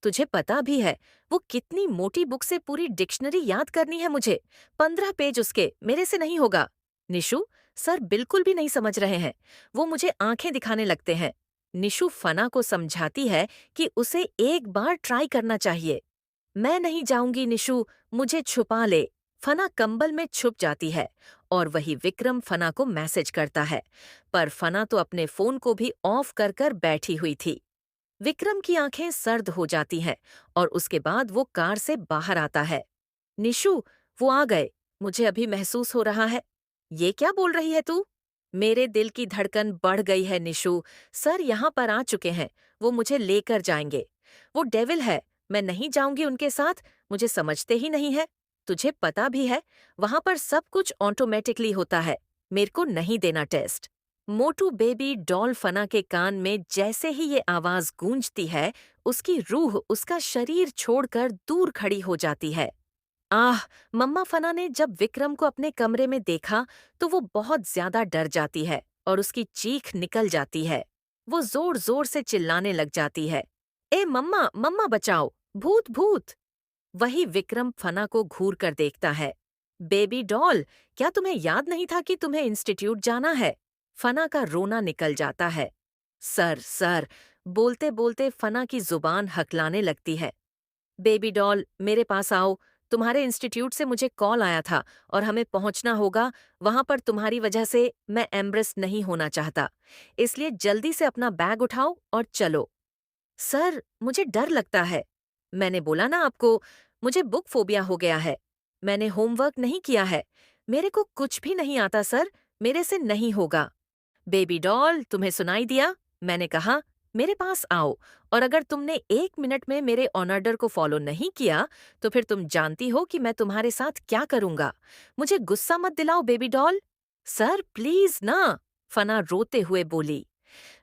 तुझे पता भी है वो कितनी मोटी बुक से पूरी डिक्शनरी याद करनी है मुझे। 15 पेज उसके, मेरे से नहीं होगा। निशु, सर बिल्कुल भी नहीं समझ रहे हैं। वो मुझे आंखें दिखाने लगते हैं। निशु फना को समझाती है कि उसे एक बार ट्राई करना चाहिए। मैं नहीं जाऊंगी निशु, मुझे छुपा ले। फना कंबल में छुप जाती है और वही विक्रम फना को मैसेज करता है, पर फना तो अपने फोन को भी ऑफ कर कर बैठी हुई थी। विक्रम की आंखें सर्द हो जाती हैं और उसके बाद वो कार से बाहर आता है। निशु, वो आ गए, मुझे अभी महसूस हो रहा है। ये क्या बोल रही है तू? मेरे दिल की धड़कन बढ़ गई है निशु। सर यहाँ पर आ चुके हैं, वो मुझे लेकर जाएंगे। वो डेविल है, मैं नहीं जाऊंगी उनके साथ, मुझे समझते ही नहीं है। तुझे पता भी है, वहां पर सब कुछ ऑटोमेटिकली होता है, मेरे को नहीं देना टेस्ट। मोटू बेबी डॉल फना के कान में जैसे ही ये आवाज गूंजती है, उसकी रूह उसका शरीर छोड़कर दूर खड़ी हो जाती है। आह! मम्मा फना ने जब विक्रम को अपने कमरे में देखा तो वो बहुत ज्यादा डर जाती है और उसकी चीख निकल जाती है। वो जोर जोर से चिल्लाने लग जाती है, ए मम्मा, मम्मा बचाओ, भूत भूत! वही विक्रम फना को घूर कर देखता है। बेबी डॉल, क्या तुम्हें याद नहीं था कि तुम्हें इंस्टीट्यूट जाना है? फना का रोना निकल जाता है। सर, सर, बोलते बोलते फना की जुबान हकलाने लगती है। बेबी डॉल, मेरे पास आओ, तुम्हारे इंस्टीट्यूट से मुझे कॉल आया था और हमें पहुंचना होगा, वहां पर तुम्हारी वजह से मैं एम्ब्रेस नहीं होना चाहता, इसलिए जल्दी से अपना बैग उठाओ और चलो। सर, मुझे डर लगता है। मैंने बोला ना आपको, मुझे बुक फोबिया हो गया है। मैंने होमवर्क नहीं किया है। मेरे को कुछ भी नहीं आता सर, मेरे से नहीं होगा। बेबी डॉल, तुम्हें सुनाई दिया? मैंने कहा, मेरे पास आओ, और अगर तुमने 1 मिनट में मेरे ऑर्डर को फॉलो नहीं किया, तो फिर तुम जानती हो कि मैं तुम्हारे साथ क्या करूंगा। मुझे गुस्सा मत दिलाओ बेबी डॉल। सर, प्लीज ना, फना रोते हुए बोली।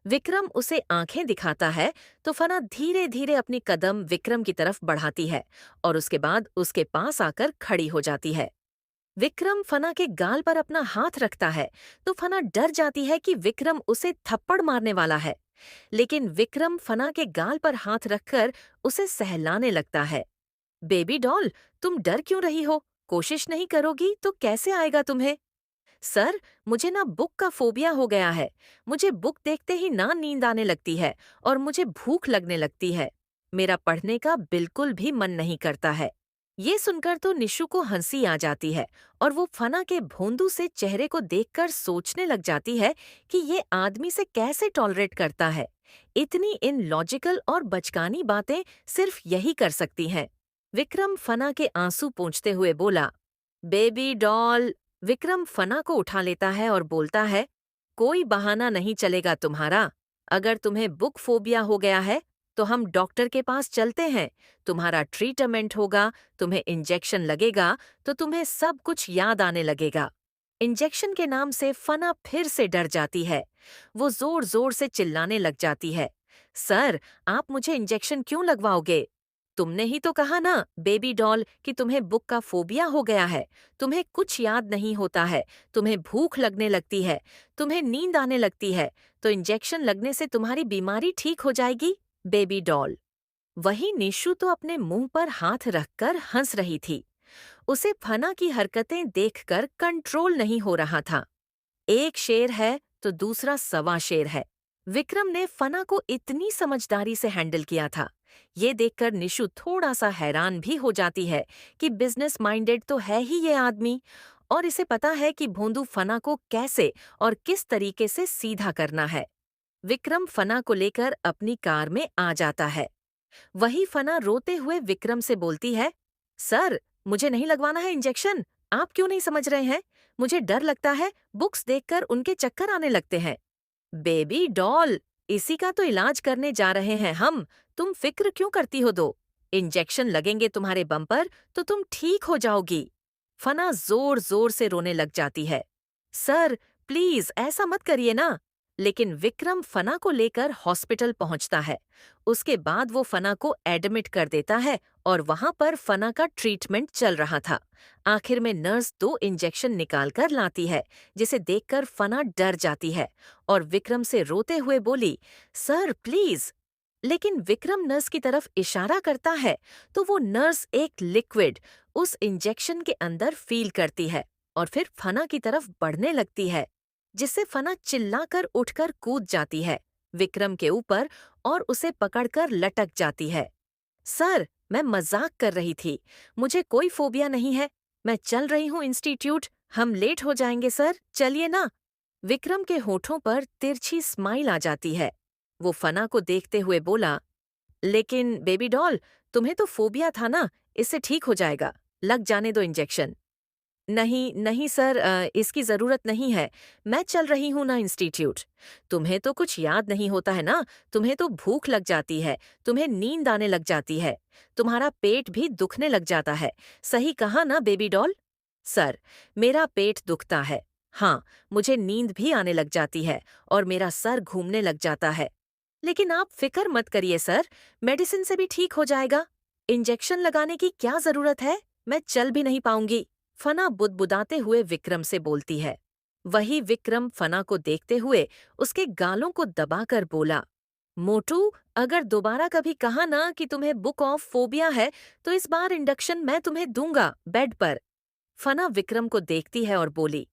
विक्रम उसे आंखें दिखाता है तो फना धीरे धीरे अपनी कदम विक्रम की तरफ बढ़ाती है और उसके बाद उसके पास आकर खड़ी हो जाती है। विक्रम फना के गाल पर अपना हाथ रखता है तो फना डर जाती है कि विक्रम उसे थप्पड़ मारने वाला है, लेकिन विक्रम फना के गाल पर हाथ रखकर उसे सहलाने लगता है। बेबी डॉल, तुम डर क्यों रही हो? कोशिश नहीं करोगी तो कैसे आएगा तुम्हें? सर, मुझे ना बुक का फोबिया हो गया है। मुझे बुक देखते ही ना नींद आने लगती है और मुझे भूख लगने लगती है। मेरा पढ़ने का बिल्कुल भी मन नहीं करता है। ये सुनकर तो निशु को हंसी आ जाती है और वो फना के भोंदू से चेहरे को देखकर सोचने लग जाती है कि ये आदमी से कैसे टॉलरेट करता है। इतनी इनलॉजिकल और बचकानी बातें सिर्फ यही कर सकती हैं। विक्रम फना के आंसू पोंछते हुए बोला, बेबी डॉल। विक्रम फना को उठा लेता है और बोलता है, कोई बहाना नहीं चलेगा तुम्हारा। अगर तुम्हें बुक फोबिया हो गया है तो हम डॉक्टर के पास चलते हैं, तुम्हारा ट्रीटमेंट होगा, तुम्हें इंजेक्शन लगेगा तो तुम्हें सब कुछ याद आने लगेगा। इंजेक्शन के नाम से फना फिर से डर जाती है। वो जोर जोर से चिल्लाने लग जाती है, सर, आप मुझे इंजेक्शन क्यों लगवाओगे? तुमने ही तो कहा ना बेबी डॉल कि तुम्हें बुक का फोबिया हो गया है, तुम्हें कुछ याद नहीं होता है, तुम्हें भूख लगने लगती है, तुम्हें नींद आने लगती है, तो इंजेक्शन लगने से तुम्हारी बीमारी ठीक हो जाएगी। Baby doll. वही निशु तो अपने मुंह पर हाथ रखकर हंस रही थी। उसे फना की हरकतें देखकर कंट्रोल नहीं हो रहा था। एक शेर है तो दूसरा सवा शेर है। विक्रम ने फना को इतनी समझदारी से हैंडल किया था। ये देखकर निशु थोड़ा सा हैरान भी हो जाती है कि बिजनेस माइंडेड तो है ही ये आदमी, और इसे पता है कि भोंदू फना को कैसे और किस तरीके से सीधा करना है। विक्रम फना को लेकर अपनी कार में आ जाता है। वही फना रोते हुए विक्रम से बोलती है, सर, मुझे नहीं लगवाना है इंजेक्शन, आप क्यों नहीं समझ रहे हैं? मुझे डर लगता है, बुक्स देखकर उनके चक्कर आने लगते हैं। बेबी डॉल, इसी का तो इलाज करने जा रहे हैं हम, तुम फिक्र क्यों करती हो? दो इंजेक्शन लगेंगे तुम्हारे बम पर तो तुम ठीक हो जाओगी। फना जोर जोर से रोने लग जाती है। सर, प्लीज ऐसा मत करिए ना। लेकिन विक्रम फना को लेकर हॉस्पिटल पहुंचता है। उसके बाद वो फना को एडमिट कर देता है और वहां पर फना का ट्रीटमेंट चल रहा था। आखिर में नर्स 2 इंजेक्शन निकाल कर लाती है, जिसे देखकर फना डर जाती है और विक्रम से रोते हुए बोली, सर प्लीज। लेकिन विक्रम नर्स की तरफ इशारा करता है तो वो नर्स एक लिक्विड उस इंजेक्शन के अंदर फील करती है और फिर फना की तरफ बढ़ने लगती है, जिससे फना चिल्लाकर उठकर कूद जाती है विक्रम के ऊपर और उसे पकड़कर लटक जाती है। सर, मैं मजाक कर रही थी। मुझे कोई फोबिया नहीं है। मैं चल रही हूँ इंस्टीट्यूट। हम लेट हो जाएंगे सर, चलिए ना। विक्रम के होठों पर तिरछी स्माइल आ जाती है। वो फना को देखते हुए बोला, लेकिन बेबी डॉल, तुम्हें तो फोबिया था ना, इससे ठीक हो जाएगा। लग जाने दो इंजेक्शन। नहीं, नहीं सर, इसकी ज़रूरत नहीं है। मैं चल रही हूँ ना इंस्टीट्यूट। तुम्हें तो कुछ याद नहीं होता है ना, तुम्हें तो भूख लग जाती है, तुम्हें नींद आने लग जाती है, तुम्हारा पेट भी दुखने लग जाता है। सही कहा ना बेबी डॉल? सर, मेरा पेट दुखता है। हाँ, मुझे नींद भी आने लग जाती है और मेरा सर घूमने लग जाता है। लेकिन आप फिक्र मत करिए सर, मेडिसिन से भी ठीक हो जाएगा। इंजेक्शन लगाने की क्या ज़रूरत है? मैं चल भी नहीं पाऊंगी। फना बुदबुदाते हुए विक्रम से बोलती है। वही विक्रम फना को देखते हुए उसके गालों को दबाकर बोला, मोटू, अगर दोबारा कभी कहा ना कि तुम्हें बुक ऑफ फोबिया है, तो इस बार इंडक्शन मैं तुम्हें दूंगा बेड पर। फना विक्रम को देखती है और बोली,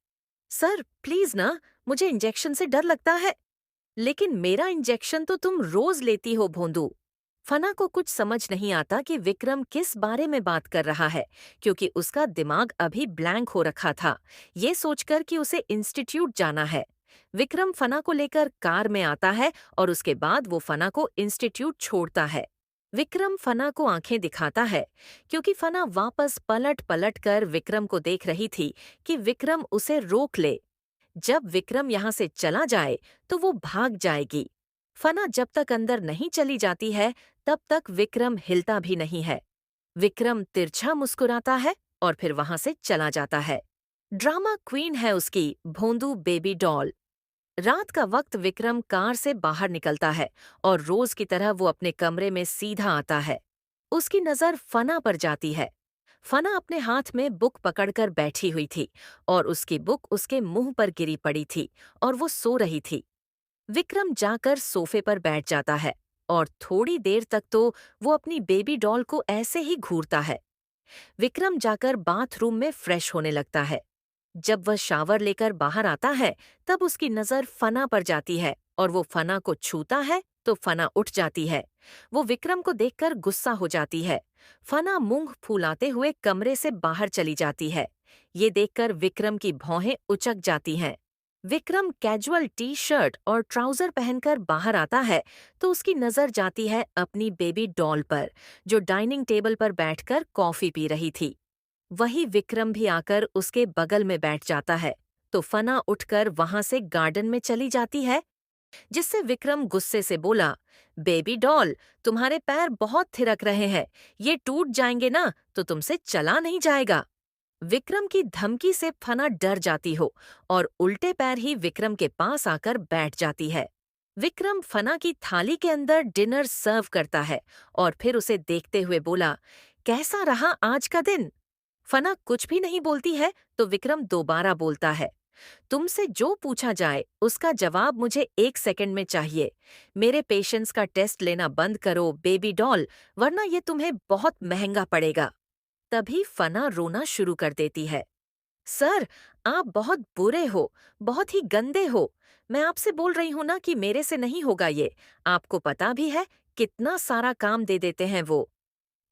सर प्लीज ना, मुझे इंजेक्शन से डर लगता है। लेकिन मेरा इंजेक्शन तो तुम रोज लेती हो भोंदू। फना को कुछ समझ नहीं आता कि विक्रम किस बारे में बात कर रहा है, क्योंकि उसका दिमाग अभी ब्लैंक हो रखा था, ये सोचकर कि उसे इंस्टीट्यूट जाना है। विक्रम फना को लेकर कार में आता है और उसके बाद वो फना को इंस्टीट्यूट छोड़ता है। विक्रम फना को आंखें दिखाता है, क्योंकि फना वापस पलट पलट कर विक्रम को देख रही थी कि विक्रम उसे रोक ले। जब विक्रम यहाँ से चला जाए तो वो भाग जाएगी। फना जब तक अंदर नहीं चली जाती है, तब तक विक्रम हिलता भी नहीं है। विक्रम तिरछा मुस्कुराता है और फिर वहां से चला जाता है। ड्रामा क्वीन है उसकी भोंदू बेबी डॉल। रात का वक्त विक्रम कार से बाहर निकलता है और रोज की तरह वो अपने कमरे में सीधा आता है। उसकी नजर फना पर जाती है। फना अपने हाथ में बुक पकड़कर बैठी हुई थी और उसकी बुक उसके मुंह पर गिरी पड़ी थी और वो सो रही थी। विक्रम जाकर सोफे पर बैठ जाता है और थोड़ी देर तक तो वो अपनी बेबी डॉल को ऐसे ही घूरता है। विक्रम जाकर बाथरूम में फ्रेश होने लगता है। जब वह शावर लेकर बाहर आता है, तब उसकी नजर फना पर जाती है और वो फना को छूता है तो फना उठ जाती है। वो विक्रम को देखकर गुस्सा हो जाती है। फना मुंह फुलाते हुए कमरे से बाहर चली जाती है। ये देखकर विक्रम की भौहें उचक जाती हैं। विक्रम कैजुअल टी शर्ट और ट्राउजर पहनकर बाहर आता है तो उसकी नजर जाती है अपनी बेबी डॉल पर, जो डाइनिंग टेबल पर बैठकर कॉफी पी रही थी। वही विक्रम भी आकर उसके बगल में बैठ जाता है तो फना उठकर वहां से गार्डन में चली जाती है, जिससे विक्रम गुस्से से बोला, बेबी डॉल, तुम्हारे पैर बहुत थिरक रहे हैं, ये टूट जाएंगे ना तो तुमसे चला नहीं जाएगा। विक्रम की धमकी से फना डर जाती हो और उल्टे पैर ही विक्रम के पास आकर बैठ जाती है। विक्रम फना की थाली के अंदर डिनर सर्व करता है और फिर उसे देखते हुए बोला, कैसा रहा आज का दिन? फना कुछ भी नहीं बोलती है तो विक्रम दोबारा बोलता है, तुमसे जो पूछा जाए उसका जवाब मुझे 1 सेकंड में चाहिए। मेरे पेशेंस का टेस्ट लेना बंद करो बेबी डॉल, वरना ये तुम्हें बहुत महंगा पड़ेगा। तभी फना रोना शुरू कर देती है। सर, आप बहुत बुरे हो, बहुत ही गंदे हो। मैं आपसे बोल रही हूँ ना कि मेरे से नहीं होगा ये। आपको पता भी है कितना सारा काम दे देते हैं वो।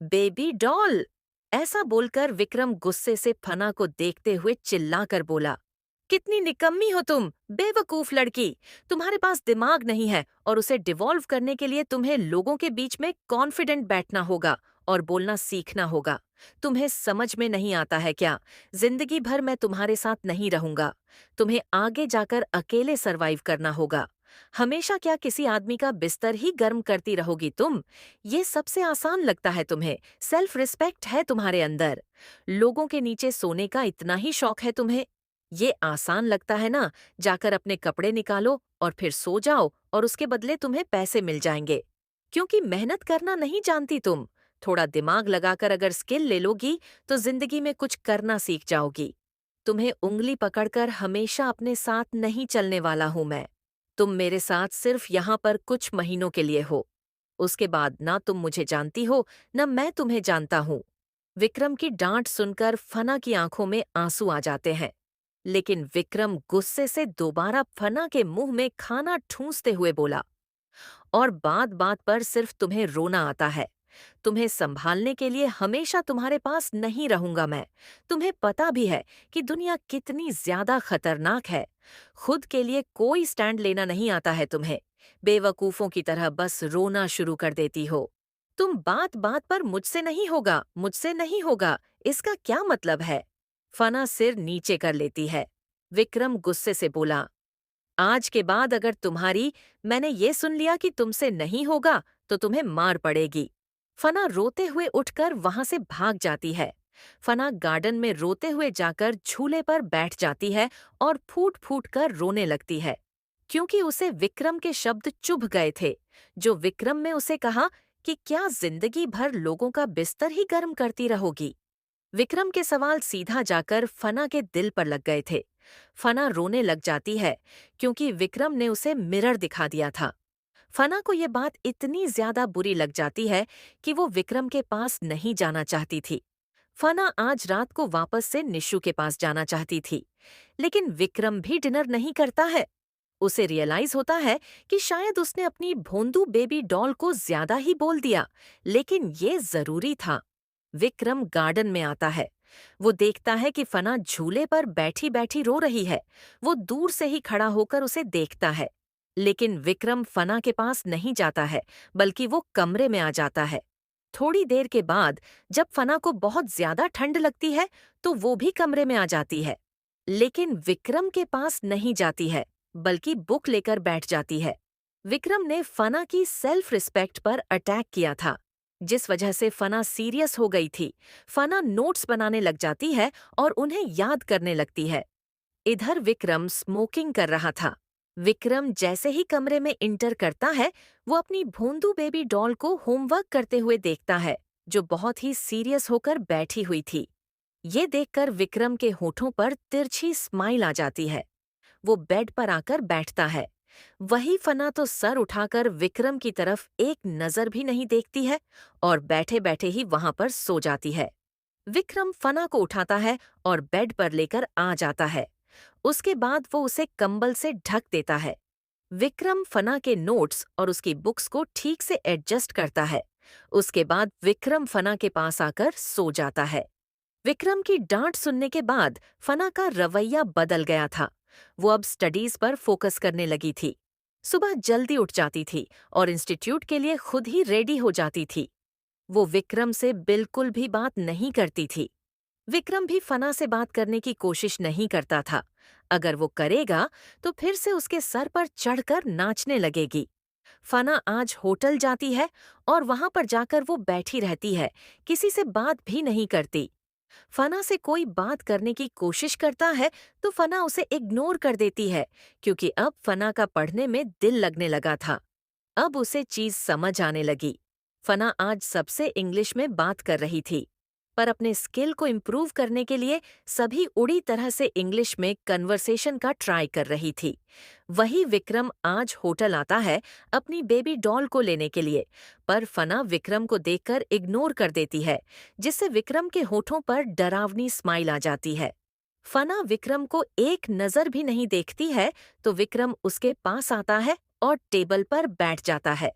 Baby doll! ऐसा बोलकर विक्रम गुस्से से फना को देखते हुए चिल्लाकर बोला, कितनी निकम्मी हो तुम, बेवकूफ लड़की। तुम्हारे पास दिमाग नहीं है और उसे डिवॉल्व करने के लिए तुम्हें लोगों के बीच में कॉन्फिडेंट बैठना होगा और बोलना सीखना होगा। तुम्हें समझ में नहीं आता है क्या? जिंदगी भर मैं तुम्हारे साथ नहीं रहूंगा। तुम्हें आगे जाकर अकेले सरवाइव करना होगा। हमेशा क्या किसी आदमी का बिस्तर ही गर्म करती रहोगी तुम? ये सबसे आसान लगता है तुम्हें। सेल्फ रिस्पेक्ट है तुम्हारे अंदर। लोगों के नीचे सोने का इतना ही शौक है तुम्हें। ये आसान लगता है ना, जाकर अपने कपड़े निकालो और फिर सो जाओ और उसके बदले तुम्हें पैसे मिल जाएंगे। क्योंकि मेहनत करना नहीं जानती तुम। थोड़ा दिमाग लगाकर अगर स्किल ले लोगी तो जिंदगी में कुछ करना सीख जाओगी। तुम्हें उंगली पकड़कर हमेशा अपने साथ नहीं चलने वाला हूं मैं। तुम मेरे साथ सिर्फ यहाँ पर कुछ महीनों के लिए हो। उसके बाद ना तुम मुझे जानती हो, न मैं तुम्हें जानता हूँ। विक्रम की डांट सुनकर फना की आंखों में आंसू आ जाते हैं। लेकिन विक्रम गुस्से से दोबारा फना के मुंह में खाना ठूंसते हुए बोला, और बात बात पर सिर्फ तुम्हें रोना आता है। तुम्हें संभालने के लिए हमेशा तुम्हारे पास नहीं रहूंगा मैं। तुम्हें पता भी है कि दुनिया कितनी ज्यादा खतरनाक है। खुद के लिए कोई स्टैंड लेना नहीं आता है तुम्हें। बेवकूफों की तरह बस रोना शुरू कर देती हो। तुम बात बात पर मुझसे नहीं होगा, मुझसे नहीं होगा, इसका क्या मतलब है? फना सिर नीचे कर लेती है। विक्रम गुस्से से बोला, आज के बाद अगर मैंने ये सुन लिया कि तुमसे नहीं होगा तो तुम्हें मार पड़ेगी। फना रोते हुए उठकर वहां से भाग जाती है। फना गार्डन में रोते हुए जाकर झूले पर बैठ जाती है और फूट फूट कर रोने लगती है, क्योंकि उसे विक्रम के शब्द चुभ गए थे, जो विक्रम में उसे कहा कि क्या जिंदगी भर लोगों का बिस्तर ही गर्म करती रहोगी। विक्रम के सवाल सीधा जाकर फना के दिल पर लग गए थे। फना रोने लग जाती है क्योंकि विक्रम ने उसे मिरर दिखा दिया था। फना को यह बात इतनी ज्यादा बुरी लग जाती है कि वो विक्रम के पास नहीं जाना चाहती थी। फना आज रात को वापस से निशु के पास जाना चाहती थी, लेकिन विक्रम भी डिनर नहीं करता है। उसे रियलाइज होता है कि शायद उसने अपनी भोंदू बेबी डॉल को ज्यादा ही बोल दिया, लेकिन ये जरूरी था। विक्रम गार्डन में आता है। वो देखता है कि फना झूले पर बैठी बैठी रो रही है। वो दूर से ही खड़ा होकर उसे देखता है, लेकिन विक्रम फना के पास नहीं जाता है, बल्कि वो कमरे में आ जाता है। थोड़ी देर के बाद जब फना को बहुत ज्यादा ठंड लगती है तो वो भी कमरे में आ जाती है, लेकिन विक्रम के पास नहीं जाती है, बल्कि बुक लेकर बैठ जाती है। विक्रम ने फना की सेल्फ रिस्पेक्ट पर अटैक किया था, जिस वजह से फना सीरियस हो गई थी। फना नोट्स बनाने लग जाती है और उन्हें याद करने लगती है। इधर विक्रम स्मोकिंग कर रहा था। विक्रम जैसे ही कमरे में इंटर करता है, वो अपनी भोंदू बेबी डॉल को होमवर्क करते हुए देखता है, जो बहुत ही सीरियस होकर बैठी हुई थी। ये देखकर विक्रम के होठों पर तिरछी स्माइल आ जाती है। वो बेड पर आकर बैठता है। वही फना तो सर उठाकर विक्रम की तरफ एक नजर भी नहीं देखती है और बैठे बैठे ही वहां पर सो जाती है। विक्रम फना को उठाता है और बेड पर लेकर आ जाता है। उसके बाद वो उसे कंबल से ढक देता है। विक्रम फना के नोट्स और उसकी बुक्स को ठीक से एडजस्ट करता है। उसके बाद विक्रम फना के पास आकर सो जाता है। विक्रम की डांट सुनने के बाद फना का रवैया बदल गया था। वो अब स्टडीज पर फोकस करने लगी थी। सुबह जल्दी उठ जाती थी और इंस्टीट्यूट के लिए खुद ही रेडी हो जाती थी। वो विक्रम से बिल्कुल भी बात नहीं करती थी। विक्रम भी फना से बात करने की कोशिश नहीं करता था। अगर वो करेगा तो फिर से उसके सर पर चढ़कर नाचने लगेगी। फना आज होटल जाती है और वहां पर जाकर वो बैठी रहती है, किसी से बात भी नहीं करती। फना से कोई बात करने की कोशिश करता है तो फना उसे इग्नोर कर देती है, क्योंकि अब फना का पढ़ने में दिल लगने लगा था। अब उसे चीज समझ आने लगी। फना आज सबसे इंग्लिश में बात कर रही थी, पर अपने स्किल को इम्प्रूव करने के लिए सभी उड़ी तरह से इंग्लिश में कन्वर्सेशन का ट्राई कर रही थी। वही विक्रम आज होटल आता है अपनी बेबी डॉल को लेने के लिए, पर फना विक्रम को देखकर इग्नोर कर देती है, जिससे विक्रम के होठों पर डरावनी स्माइल आ जाती है। फना विक्रम को एक नजर भी नहीं देखती है तो विक्रम उसके पास आता है और टेबल पर बैठ जाता है।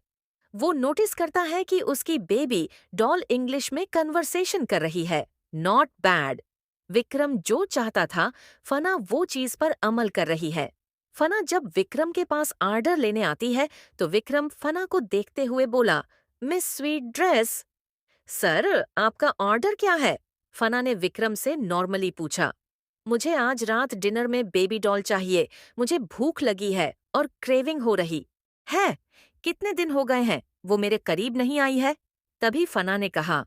वो नोटिस करता है कि उसकी बेबी डॉल इंग्लिश में कन्वर्सेशन कर रही है। Not bad. विक्रम जो चाहता था, फना वो चीज पर अमल कर रही है। फना जब विक्रम के पास ऑर्डर लेने आती है तो विक्रम फना को देखते हुए बोला, मिस स्वीट ड्रेस। सर, आपका ऑर्डर क्या है? फना ने विक्रम से नॉर्मली पूछा। मुझे आज रात डिनर में बेबी डॉल चाहिए। मुझे भूख लगी है और क्रेविंग हो रही है। कितने दिन हो गए हैं वो मेरे करीब नहीं आई है। तभी फना ने कहा,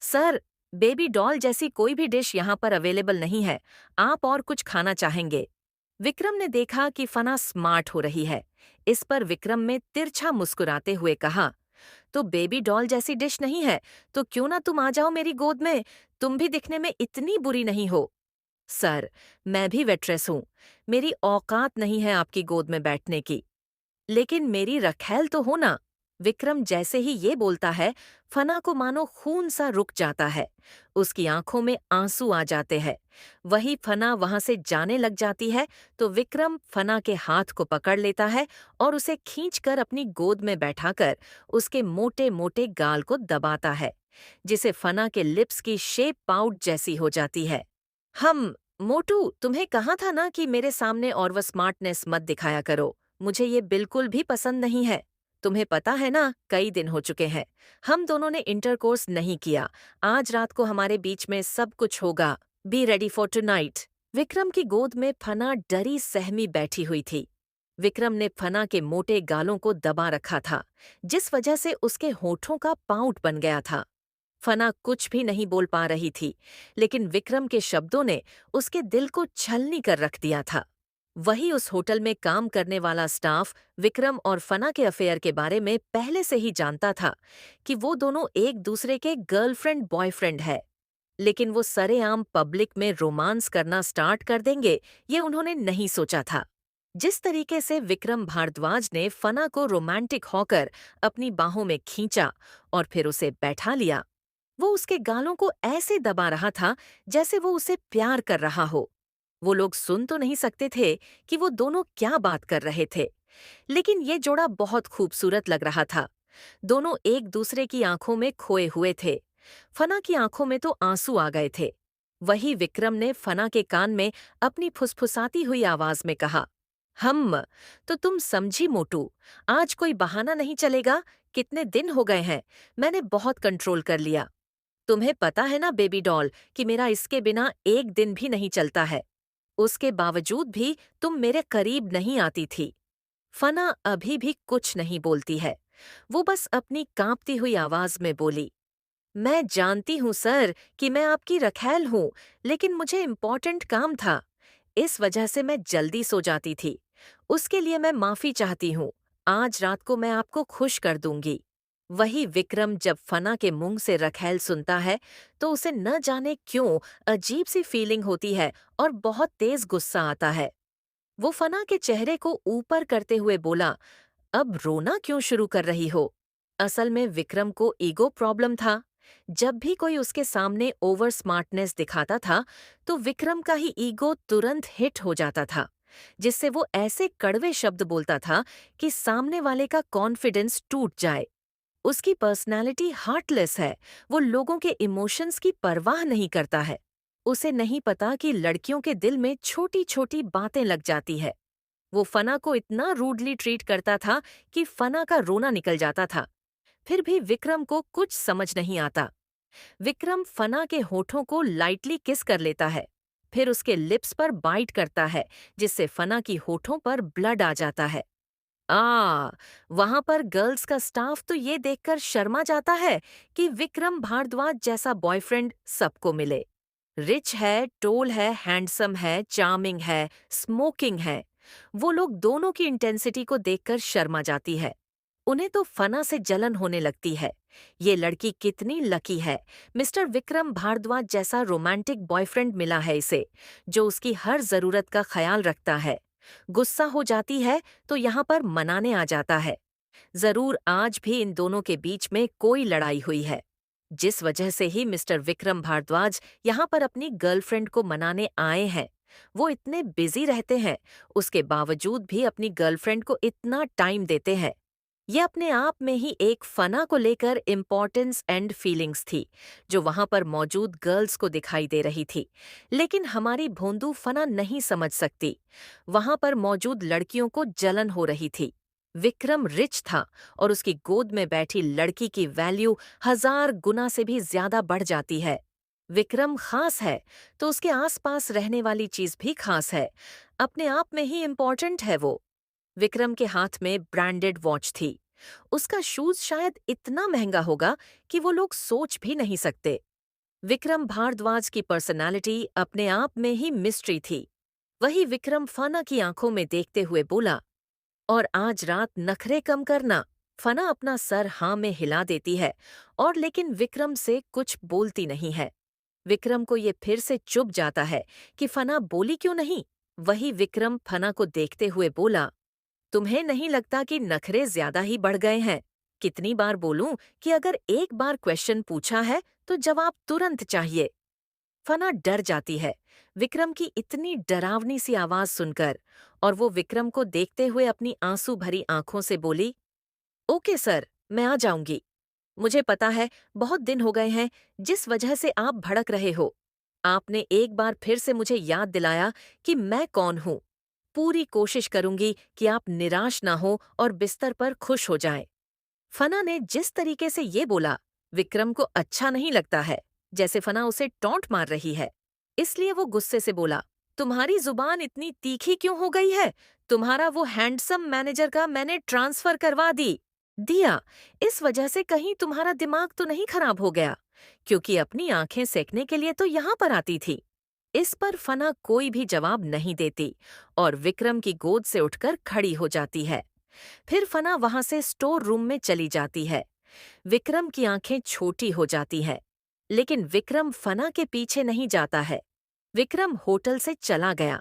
सर, बेबी डॉल जैसी कोई भी डिश यहाँ पर अवेलेबल नहीं है। आप और कुछ खाना चाहेंगे? विक्रम ने देखा कि फना स्मार्ट हो रही है। इस पर विक्रम ने तिरछा मुस्कुराते हुए कहा, तो बेबी डॉल जैसी डिश नहीं है तो क्यों ना तुम आ जाओ मेरी गोद में। तुम भी दिखने में इतनी बुरी नहीं हो। सर, मैं भी वेट्रेस हूँ। मेरी औकात नहीं है आपकी गोद में बैठने की। लेकिन मेरी रखैल तो हो ना। विक्रम जैसे ही ये बोलता है, फना को मानो खून सा रुक जाता है। उसकी आंखों में आंसू आ जाते हैं। वही फना वहां से जाने लग जाती है तो विक्रम फना के हाथ को पकड़ लेता है और उसे खींचकर अपनी गोद में बैठाकर उसके मोटे मोटे गाल को दबाता है, जिसे फना के लिप्स की शेप पाउट जैसी हो जाती है। हम मोटू, तुम्हें कहा था ना कि मेरे सामने और वो स्मार्टनेस मत दिखाया करो। मुझे ये बिल्कुल भी पसंद नहीं है। तुम्हें पता है ना, कई दिन हो चुके हैं हम दोनों ने इंटरकोर्स नहीं किया। आज रात को हमारे बीच में सब कुछ होगा। Be ready for tonight. Vikram की गोद में फना डरी सहमी बैठी हुई थी। विक्रम ने फना के मोटे गालों को दबा रखा था, जिस वजह से उसके होठों का पाउट बन गया था। फना कुछ भी नहीं बोल पा रही थी, लेकिन विक्रम के शब्दों ने उसके दिल को छलनी कर रख दिया था। वही उस होटल में काम करने वाला स्टाफ विक्रम और फना के अफेयर के बारे में पहले से ही जानता था कि वो दोनों एक दूसरे के गर्लफ्रेंड बॉयफ्रेंड है। लेकिन वो सरेआम पब्लिक में रोमांस करना स्टार्ट कर देंगे, ये उन्होंने नहीं सोचा था। जिस तरीके से विक्रम भारद्वाज ने फना को रोमांटिक होकर अपनी बाहों में खींचा और फिर उसे बैठा लिया, वो उसके गालों को ऐसे दबा रहा था जैसे वो उसे प्यार कर रहा हो। वो लोग सुन तो नहीं सकते थे कि वो दोनों क्या बात कर रहे थे, लेकिन ये जोड़ा बहुत खूबसूरत लग रहा था। दोनों एक दूसरे की आंखों में खोए हुए थे। फना की आंखों में तो आंसू आ गए थे। वही विक्रम ने फना के कान में अपनी फुसफुसाती हुई आवाज में कहा, हम तो तुम समझी मोटू, आज कोई बहाना नहीं चलेगा। कितने दिन हो गए हैं, मैंने बहुत कंट्रोल कर लिया। तुम्हें पता है ना बेबी डॉल कि मेरा इसके बिना एक दिन भी नहीं चलता है। उसके बावजूद भी तुम मेरे करीब नहीं आती थी। फना अभी भी कुछ नहीं बोलती है। वो बस अपनी कांपती हुई आवाज में बोली, मैं जानती हूँ सर कि मैं आपकी रखैल हूँ, लेकिन मुझे इम्पोर्टेंट काम था। इस वजह से मैं जल्दी सो जाती थी। उसके लिए मैं माफी चाहती हूँ। आज रात को मैं आपको खुश कर दूंगी। वही विक्रम जब फना के मुंह से रखैल सुनता है तो उसे न जाने क्यों अजीब सी फीलिंग होती है और बहुत तेज गुस्सा आता है। वो फना के चेहरे को ऊपर करते हुए बोला, अब रोना क्यों शुरू कर रही हो? असल में विक्रम को ईगो प्रॉब्लम था। जब भी कोई उसके सामने ओवर स्मार्टनेस दिखाता था, तो विक्रम का ही ईगो तुरंत हिट हो जाता था, जिससे वो ऐसे कड़वे शब्द बोलता था कि सामने वाले का कॉन्फिडेंस टूट जाए। उसकी पर्सनैलिटी हार्टलेस है। वो लोगों के इमोशंस की परवाह नहीं करता है। उसे नहीं पता कि लड़कियों के दिल में छोटी छोटी बातें लग जाती है। वो फना को इतना रूडली ट्रीट करता था कि फना का रोना निकल जाता था। फिर भी विक्रम को कुछ समझ नहीं आता। विक्रम फना के होठों को लाइटली किस कर लेता है, फिर उसके लिप्स पर बाइट करता है, जिससे फना की होठों पर ब्लड आ जाता है। वहां पर गर्ल्स का स्टाफ तो ये देखकर शर्मा जाता है कि विक्रम भारद्वाज जैसा बॉयफ्रेंड सबको मिले। रिच है, टोल है, हैंडसम है, चार्मिंग है, स्मोकिंग है। वो लोग दोनों की इंटेंसिटी को देखकर शर्मा जाती है। उन्हें तो फना से जलन होने लगती है। ये लड़की कितनी लकी है, मिस्टर विक्रम भारद्वाज जैसा रोमांटिक बॉयफ्रेंड मिला है इसे, जो उसकी हर जरूरत का ख्याल रखता है। गुस्सा हो जाती है तो यहाँ पर मनाने आ जाता है। जरूर आज भी इन दोनों के बीच में कोई लड़ाई हुई है, जिस वजह से ही मिस्टर विक्रम भारद्वाज यहाँ पर अपनी गर्लफ्रेंड को मनाने आए हैं। वो इतने बिजी रहते हैं, उसके बावजूद भी अपनी गर्लफ्रेंड को इतना टाइम देते हैं। ये अपने आप में ही एक फना को लेकर इम्पोर्टेंस एंड फीलिंग्स थी, जो वहां पर मौजूद गर्ल्स को दिखाई दे रही थी। लेकिन हमारी भोंदू फना नहीं समझ सकती। वहां पर मौजूद लड़कियों को जलन हो रही थी। विक्रम रिच था और उसकी गोद में बैठी लड़की की वैल्यू 1000 गुना से भी ज्यादा बढ़ जाती है। विक्रम खास है तो उसके आसपास रहने वाली चीज भी खास है। अपने आप में ही इम्पोर्टेंट है वो। विक्रम के हाथ में ब्रांडेड वॉच थी। उसका शूज शायद इतना महंगा होगा कि वो लोग सोच भी नहीं सकते। विक्रम भारद्वाज की पर्सनालिटी अपने आप में ही मिस्ट्री थी। वही विक्रम फना की आंखों में देखते हुए बोला, और आज रात नखरे कम करना। फना अपना सर हाँ में हिला देती है और लेकिन विक्रम से कुछ बोलती नहीं है। विक्रम को ये फिर से चुभ जाता है कि फना बोली क्यों नहीं। वही विक्रम फना को देखते हुए बोला, तुम्हें नहीं लगता कि नखरे ज्यादा ही बढ़ गए हैं? कितनी बार बोलूं कि अगर एक बार क्वेश्चन पूछा है तो जवाब तुरंत चाहिए। फना डर जाती है विक्रम की इतनी डरावनी सी आवाज सुनकर, और वो विक्रम को देखते हुए अपनी आंसू भरी आंखों से बोली, ओके सर, मैं आ जाऊंगी। मुझे पता है बहुत दिन हो गए हैं जिस वजह से आप भड़क रहे हो। आपने एक बार फिर से मुझे याद दिलाया कि मैं कौन हूं। पूरी कोशिश करूंगी कि आप निराश ना हो और बिस्तर पर खुश हो जाएं। फना ने जिस तरीके से ये बोला, विक्रम को अच्छा नहीं लगता है, जैसे फना उसे टॉन्ट मार रही है। इसलिए वो गुस्से से बोला, तुम्हारी जुबान इतनी तीखी क्यों हो गई है? तुम्हारा वो हैंडसम मैनेजर का मैंने ट्रांसफर करवा दिया। इस वजह से कहीं तुम्हारा दिमाग तो नहीं खराब हो गया? क्योंकि अपनी आंखें सेकने के लिए तो यहाँ पर आती थी। इस पर फना कोई भी जवाब नहीं देती और विक्रम की गोद से उठकर खड़ी हो जाती है। फिर फना वहां से स्टोर रूम में चली जाती है। विक्रम की आंखें छोटी हो जाती हैं, लेकिन विक्रम फना के पीछे नहीं जाता है। विक्रम होटल से चला गया।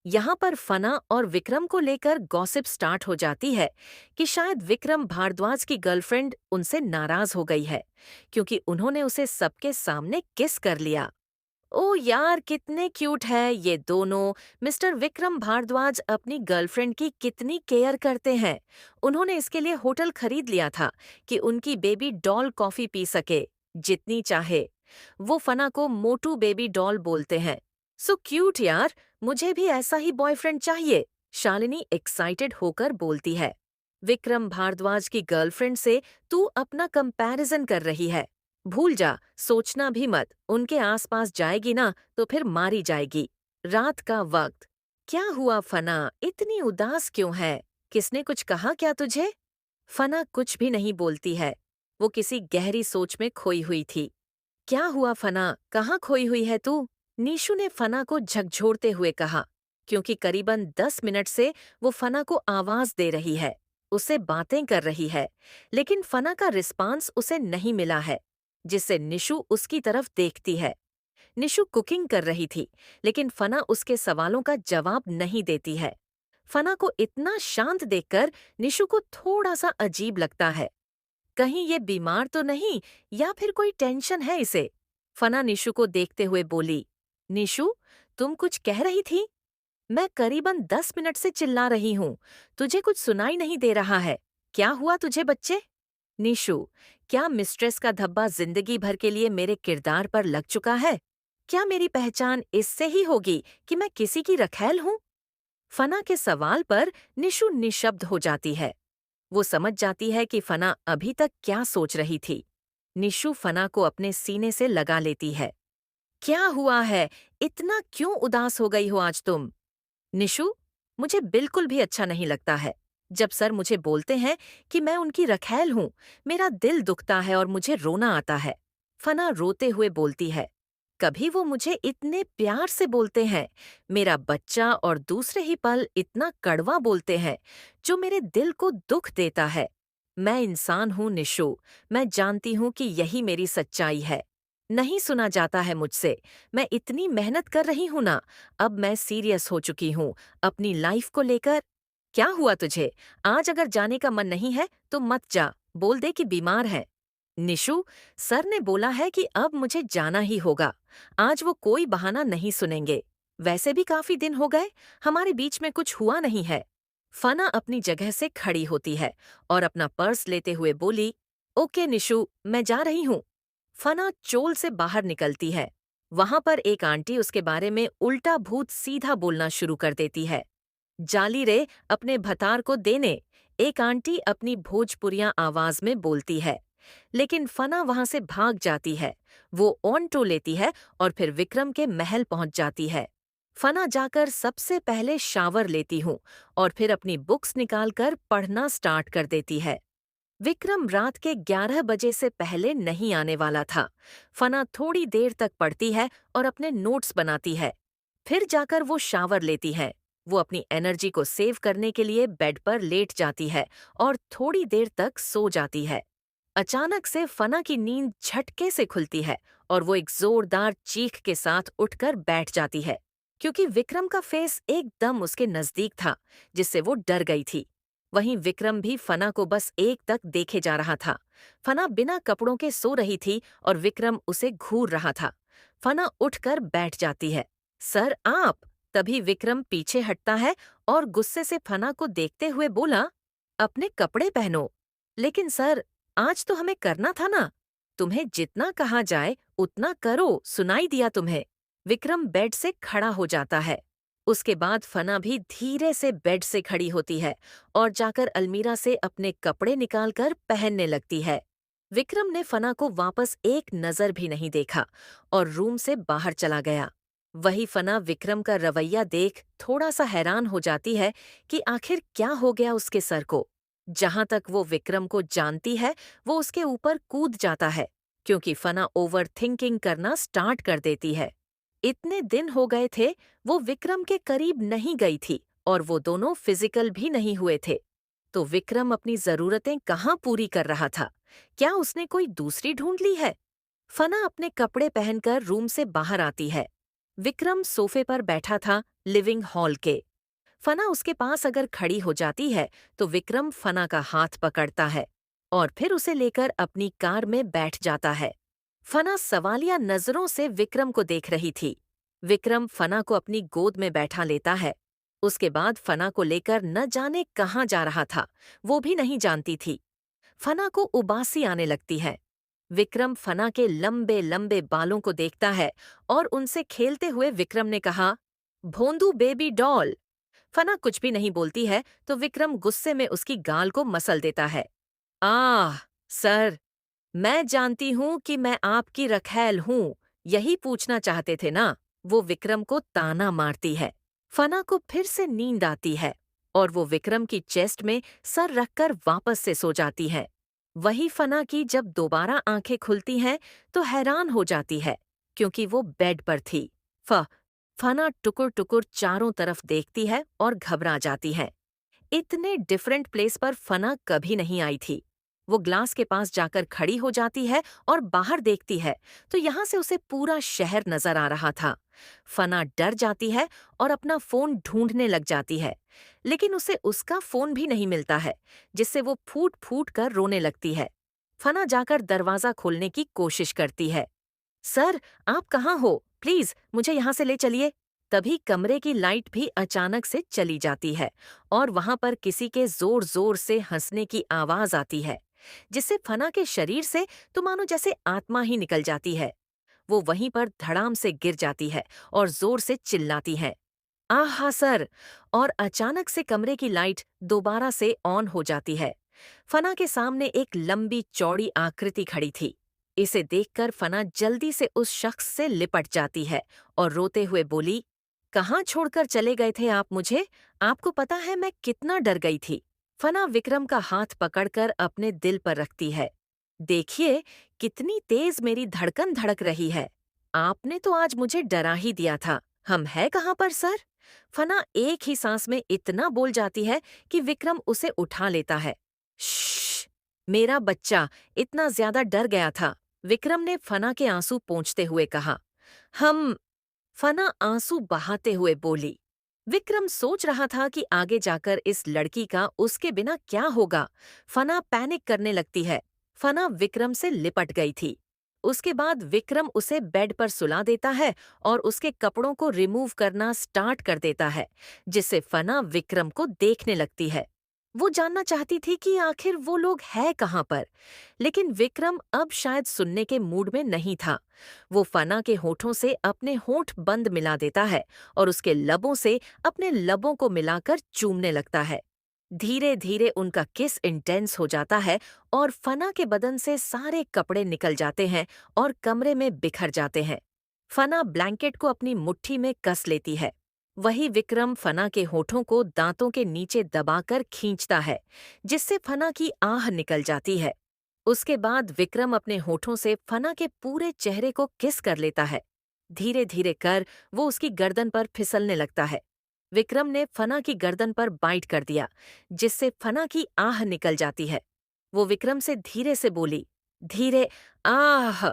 यहाँ पर फना और विक्रम को लेकर गॉसिप स्टार्ट हो जाती है कि शायद विक्रम भारद्वाज की गर्लफ्रेंड उनसे नाराज हो गई है, क्योंकि उन्होंने उसे सबके सामने किस कर लिया। ओ यार, कितने क्यूट है ये दोनों। मिस्टर विक्रम भारद्वाज अपनी गर्लफ्रेंड की कितनी केयर करते हैं। उन्होंने इसके लिए होटल खरीद लिया था कि उनकी बेबी डॉल कॉफी पी सके जितनी चाहे। वो फना को मोटू बेबी डॉल बोलते हैं। सो क्यूट यार, मुझे भी ऐसा ही बॉयफ्रेंड चाहिए, शालिनी एक्साइटेड होकर बोलती है। विक्रम भारद्वाज की गर्लफ्रेंड से तू अपना कंपैरिजन कर रही है। भूल जा, सोचना भी मत, उनके आसपास जाएगी ना तो फिर मारी जाएगी। रात का वक्त। क्या हुआ फना, इतनी उदास क्यों है? किसने कुछ कहा क्या तुझे? फना कुछ भी नहीं बोलती है। वो किसी गहरी सोच में खोई हुई थी। क्या हुआ फना, कहाँ खोई हुई है तू? नीशू ने फना को झकझोरते हुए कहा, क्योंकि करीबन 10 मिनट से वो फना को आवाज दे रही है, उससे बातें कर रही है, लेकिन फना का रिस्पांस उसे नहीं मिला है, जिससे निशु उसकी तरफ देखती है। निशु कुकिंग कर रही थी, लेकिन फना उसके सवालों का जवाब नहीं देती है। फना को इतना शांत देखकर निशु को थोड़ा सा अजीब लगता है। कहीं ये बीमार तो नहीं, या फिर कोई टेंशन है इसे? फना निशु को देखते हुए बोली, निशु, तुम कुछ कह रही थी? मैं करीबन 10 मिनट से चिल्ला रही हूँ, तुझे कुछ सुनाई नहीं दे रहा है। क्या हुआ तुझे बच्चे? निशु, क्या मिस्ट्रेस का धब्बा जिंदगी भर के लिए मेरे किरदार पर लग चुका है? क्या मेरी पहचान इससे ही होगी कि मैं किसी की रखैल हूँ? फना के सवाल पर निशु निशब्द हो जाती है। वो समझ जाती है कि फना अभी तक क्या सोच रही थी। निशु फना को अपने सीने से लगा लेती है। क्या हुआ है? इतना क्यों उदास हो गई हो आज तुम? निशु, मुझे बिल्कुल भी अच्छा नहीं लगता है जब सर मुझे बोलते हैं कि मैं उनकी रखैल हूँ। मेरा दिल दुखता है और मुझे रोना आता है। फना रोते हुए बोलती है। कभी वो मुझे इतने प्यार से बोलते हैं, मेरा बच्चा, और दूसरे ही पल इतना कड़वा बोलते हैं, जो मेरे दिल को दुख देता है। मैं इंसान हूँ निशु, मैं जानती हूँ कि यही मेरी सच्चाई है। नहीं सुना जाता है मुझसे। मैं इतनी मेहनत कर रही हूँ ना, अब मैं सीरियस हो चुकी हूँ अपनी लाइफ को लेकर। क्या हुआ तुझे? आज अगर जाने का मन नहीं है तो मत जा, बोल दे कि बीमार है। निशु, सर ने बोला है कि अब मुझे जाना ही होगा। आज वो कोई बहाना नहीं सुनेंगे। वैसे भी काफी दिन हो गए, हमारे बीच में कुछ हुआ नहीं है। फना अपनी जगह से खड़ी होती है और अपना पर्स लेते हुए बोली, ओके निशु, मैं जा रही हूँ। फना चोल से बाहर निकलती है। वहां पर एक आंटी उसके बारे में उल्टा भूत सीधा बोलना शुरू कर देती है। जाली रे, अपने भतार को देने, एक आंटी अपनी भोजपुरिया आवाज में बोलती है। लेकिन फना वहां से भाग जाती है। वो ऑन्टो लेती है और फिर विक्रम के महल पहुंच जाती है। फना जाकर सबसे पहले शावर लेती हूँ और फिर अपनी बुक्स निकालकर पढ़ना स्टार्ट कर देती है। विक्रम रात के 11 बजे से पहले नहीं आने वाला था। फना थोड़ी देर तक पढ़ती है और अपने नोट्स बनाती है। फिर जाकर वो शावर लेती है। वो अपनी एनर्जी को सेव करने के लिए बेड पर लेट जाती है और थोड़ी देर तक सो जाती है। अचानक से फना की नींद झटके से खुलती है और वो एक जोरदार चीख के साथ उठकर बैठ जाती है, क्योंकि विक्रम का फेस एकदम उसके नजदीक था, जिससे वो डर गई थी। वहीं विक्रम भी फना को बस एक तक देखे जा रहा था। फना बिना कपड़ों के सो रही थी और विक्रम उसे घूर रहा था। फना उठकर बैठ जाती है। सर आप! तभी विक्रम पीछे हटता है और गुस्से से फना को देखते हुए बोला, अपने कपड़े पहनो। लेकिन सर, आज तो हमें करना था ना। तुम्हें जितना कहा जाए उतना करो, सुनाई दिया तुम्हें। विक्रम बेड से खड़ा हो जाता है। उसके बाद फना भी धीरे से बेड से खड़ी होती है और जाकर अलमीरा से अपने कपड़े निकालकर पहनने लगती है। विक्रम ने फना को वापस एक नजर भी नहीं देखा और रूम से बाहर चला गया। वही फना विक्रम का रवैया देख थोड़ा सा हैरान हो जाती है कि आखिर क्या हो गया उसके सर को। जहां तक वो विक्रम को जानती है, वो उसके ऊपर कूद जाता है, क्योंकि फना ओवर थिंकिंग करना स्टार्ट कर देती है। इतने दिन हो गए थे, वो विक्रम के करीब नहीं गई थी और वो दोनों फिजिकल भी नहीं हुए थे। तो विक्रम अपनी जरूरतें कहाँ पूरी कर रहा था? क्या उसने कोई दूसरी ढूंढ ली है? फना अपने कपड़े पहनकर रूम से बाहर आती है। विक्रम सोफे पर बैठा था, लिविंग हॉल के। फना उसके पास अगर खड़ी हो जाती है तो विक्रम फना का हाथ पकड़ता है और फिर उसे लेकर अपनी कार में बैठ जाता है। फना सवालिया नजरों से विक्रम को देख रही थी। विक्रम फना को अपनी गोद में बैठा लेता है। उसके बाद फना को लेकर न जाने कहाँ जा रहा था, वो भी नहीं जानती थी। फना को उबासी आने लगती है। विक्रम फना के लंबे लंबे बालों को देखता है और उनसे खेलते हुए विक्रम ने कहा, भोंदू बेबी डॉल। फना कुछ भी नहीं बोलती है तो विक्रम गुस्से में उसकी गाल को मसल देता है। आह! सर, मैं जानती हूँ कि मैं आपकी रखैल हूँ, यही पूछना चाहते थे ना? वो विक्रम को ताना मारती है। फना को फिर से नींद आती है और वो विक्रम की चेस्ट में सर रखकर वापस से सो जाती है। वही फना की जब दोबारा आंखें खुलती हैं तो हैरान हो जाती है, क्योंकि वो बेड पर थी। फना टुकुर टुकुर चारों तरफ देखती है और घबरा जाती है। इतने डिफरेंट प्लेस पर फना कभी नहीं आई थी। वो ग्लास के पास जाकर खड़ी हो जाती है और बाहर देखती है तो यहाँ से उसे पूरा शहर नजर आ रहा था। फना डर जाती है और अपना फोन ढूंढने लग जाती है, लेकिन उसे उसका फोन भी नहीं मिलता है, जिससे वो फूट फूट कर रोने लगती है। फना जाकर दरवाजा खोलने की कोशिश करती है। सर, आप कहाँ हो? प्लीज मुझे यहाँ से ले चलिए। तभी कमरे की लाइट भी अचानक से चली जाती है और वहां पर किसी के जोर जोर से हंसने की आवाज आती है, जिससे फना के शरीर से तो मानो जैसे आत्मा ही निकल जाती है। वो वहीं पर धड़ाम से गिर जाती है और जोर से चिल्लाती है, आहा सर! और अचानक से कमरे की लाइट दोबारा से ऑन हो जाती है। फना के सामने एक लंबी चौड़ी आकृति खड़ी थी। इसे देखकर फना जल्दी से उस शख्स से लिपट जाती है और रोते हुए बोली, कहाँ छोड़कर चले गए थे आप मुझे? आपको पता है मैं कितना डर गई थी। फना विक्रम का हाथ पकड़कर अपने दिल पर रखती है। देखिए, कितनी तेज मेरी धड़कन धड़क रही है। आपने तो आज मुझे डरा ही दिया था। हम है कहाँ पर सर? फना एक ही सांस में इतना बोल जाती है कि विक्रम उसे उठा लेता है। श्श! मेरा बच्चा इतना ज्यादा डर गया था, विक्रम ने फना के आंसू पोंछते हुए कहा। हम फना आंसू बहाते हुए बोली। विक्रम सोच रहा था कि आगे जाकर इस लड़की का उसके बिना क्या होगा। फना पैनिक करने लगती है। फना विक्रम से लिपट गई थी। उसके बाद विक्रम उसे बेड पर सुला देता है और उसके कपड़ों को रिमूव करना स्टार्ट कर देता है, जिससे फना विक्रम को देखने लगती है। वो जानना चाहती थी कि आखिर वो लोग है कहाँ पर, लेकिन विक्रम अब शायद सुनने के मूड में नहीं था। वो फना के होठों से अपने होंठ बंद मिला देता है और उसके लबों से अपने लबों को मिलाकर चूमने लगता है। धीरे धीरे उनका किस इंटेंस हो जाता है और फना के बदन से सारे कपड़े निकल जाते हैं और कमरे में बिखर जाते हैं। फना ब्लैंकेट को अपनी मुट्ठी में कस लेती है। वही विक्रम फना के होठों को दांतों के नीचे दबाकर खींचता है, जिससे फना की आह निकल जाती है। उसके बाद विक्रम अपने होठों से फना के पूरे चेहरे को किस कर लेता है। धीरे धीरे कर वो उसकी गर्दन पर फिसलने लगता है। विक्रम ने फना की गर्दन पर बाइट कर दिया, जिससे फना की आह निकल जाती है। वो विक्रम से धीरे से बोली, धीरे, आह!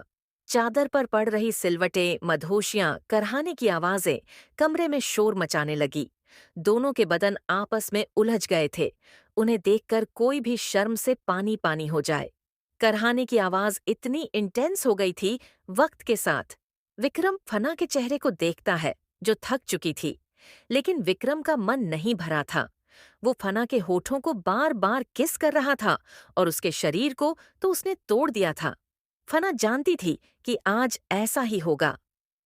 चादर पर पड़ रही सिलवटें, मधोशियां, करहाने की आवाजें कमरे में शोर मचाने लगी। दोनों के बदन आपस में उलझ गए थे। उन्हें देखकर कोई भी शर्म से पानी पानी हो जाए। करहाने की आवाज इतनी इंटेंस हो गई थी वक्त के साथ। विक्रम फना के चेहरे को देखता है, जो थक चुकी थी। लेकिन विक्रम का मन नहीं भरा था। वो फना के होठों को बार बार किस कर रहा था और उसके शरीर को तो उसने तोड़ दिया था। फना जानती थी कि आज ऐसा ही होगा।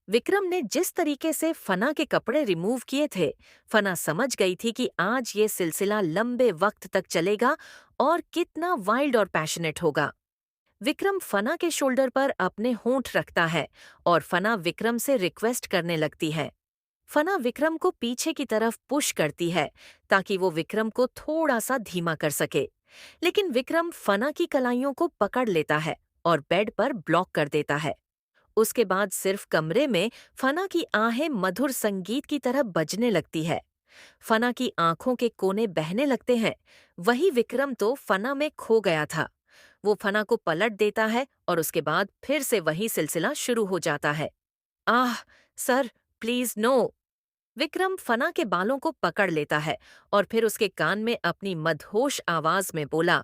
विक्रम ने जिस तरीके से फना के कपड़े रिमूव किए थे, फना समझ गई थी कि आज ये सिलसिला लंबे वक्त तक चलेगा और कितना वाइल्ड और पैशनेट होगा। विक्रम फना के शोल्डर पर अपने होंठ रखता है और फना विक्रम से रिक्वेस्ट करने लगती है। फना विक्रम को पीछे की तरफ पुश करती है ताकि वो विक्रम को थोड़ा सा धीमा कर सके। लेकिन विक्रम फना की कलाइयों को पकड़ लेता है और बेड पर ब्लॉक कर देता है। उसके बाद सिर्फ कमरे में फना की आहें मधुर संगीत की तरह बजने लगती है। फना की आंखों के कोने बहने लगते हैं। वही विक्रम तो फना में खो गया था। वो फना को पलट देता है और उसके बाद फिर से वही सिलसिला शुरू हो जाता है। आह, सर, प्लीज नो। विक्रम फना के बालों को पकड़ लेता है और फिर उसके कान में अपनी मदहोश आवाज में बोला,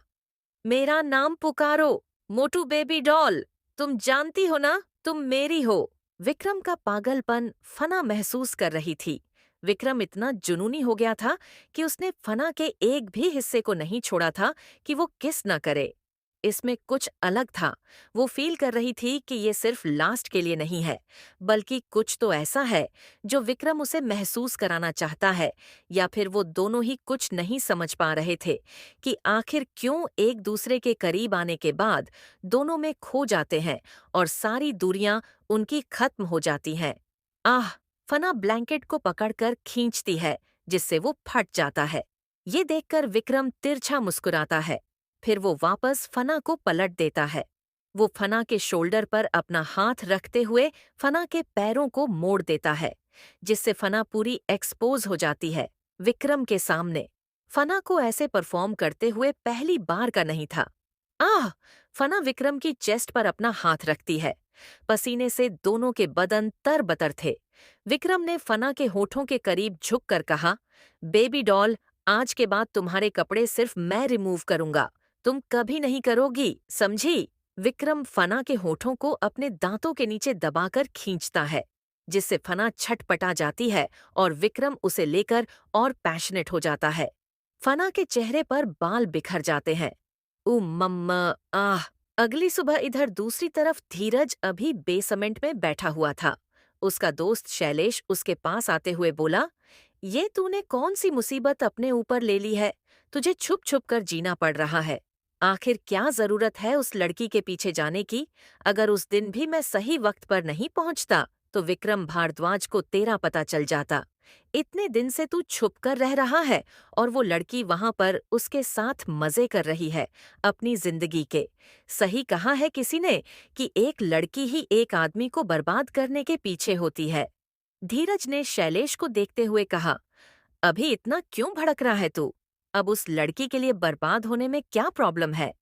मेरा नाम पुकारो, मोटू बेबी डॉल। तुम जानती हो ना, तुम मेरी हो। विक्रम का पागलपन फना महसूस कर रही थी। विक्रम इतना जुनूनी हो गया था कि उसने फना के एक भी हिस्से को नहीं छोड़ा था कि वो किस न करे। इसमें कुछ अलग था। वो फील कर रही थी कि ये सिर्फ लास्ट के लिए नहीं है, बल्कि कुछ तो ऐसा है जो विक्रम उसे महसूस कराना चाहता है। या फिर वो दोनों ही कुछ नहीं समझ पा रहे थे कि आखिर क्यों एक दूसरे के करीब आने के बाद दोनों में खो जाते हैं और सारी दूरियां उनकी खत्म हो जाती हैं। आह! फना ब्लैंकेट को पकड़कर खींचती है, जिससे वो फट जाता है। ये देखकर विक्रम तिरछा मुस्कुराता है। फिर वो वापस फना को पलट देता है। वो फना के शोल्डर पर अपना हाथ रखते हुए फना के पैरों को मोड़ देता है, जिससे फना पूरी एक्सपोज हो जाती है विक्रम के सामने। फना को ऐसे परफॉर्म करते हुए पहली बार का नहीं था। आह! फना विक्रम की चेस्ट पर अपना हाथ रखती है। पसीने से दोनों के बदन तरबतर थे। विक्रम ने फना के होठों के करीब झुककर कहा, बेबी डॉल, आज के बाद तुम्हारे कपड़े सिर्फ मैं रिमूव करूंगा। तुम कभी नहीं करोगी, समझी? विक्रम फना के होठों को अपने दांतों के नीचे दबाकर खींचता है, जिससे फना छटपटा जाती है और विक्रम उसे लेकर और पैशनेट हो जाता है। फना के चेहरे पर बाल बिखर जाते हैं। मम्मा, आह! अगली सुबह इधर दूसरी तरफ धीरज अभी बेसमेंट में बैठा हुआ था। उसका दोस्त शैलेश उसके पास आते हुए बोला, ये तूने कौन सी मुसीबत अपने ऊपर ले ली है? तुझे छुप छुप कर जीना पड़ रहा है। आखिर क्या जरूरत है उस लड़की के पीछे जाने की? अगर उस दिन भी मैं सही वक्त पर नहीं पहुंचता, तो विक्रम भारद्वाज को तेरा पता चल जाता। इतने दिन से तू छुप कर रह रहा है और वो लड़की वहां पर उसके साथ मजे कर रही है अपनी जिंदगी के। सही कहा है किसी ने कि एक लड़की ही एक आदमी को बर्बाद करने के पीछे होती है। धीरज ने शैलेश को देखते हुए कहा, अभी इतना क्यों भड़क रहा है तू? अब उस लड़की के लिए बर्बाद होने में क्या प्रॉब्लम है?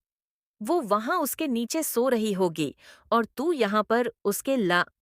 वो वहां उसके नीचे सो रही होगी और तू यहाँ पर उसके ला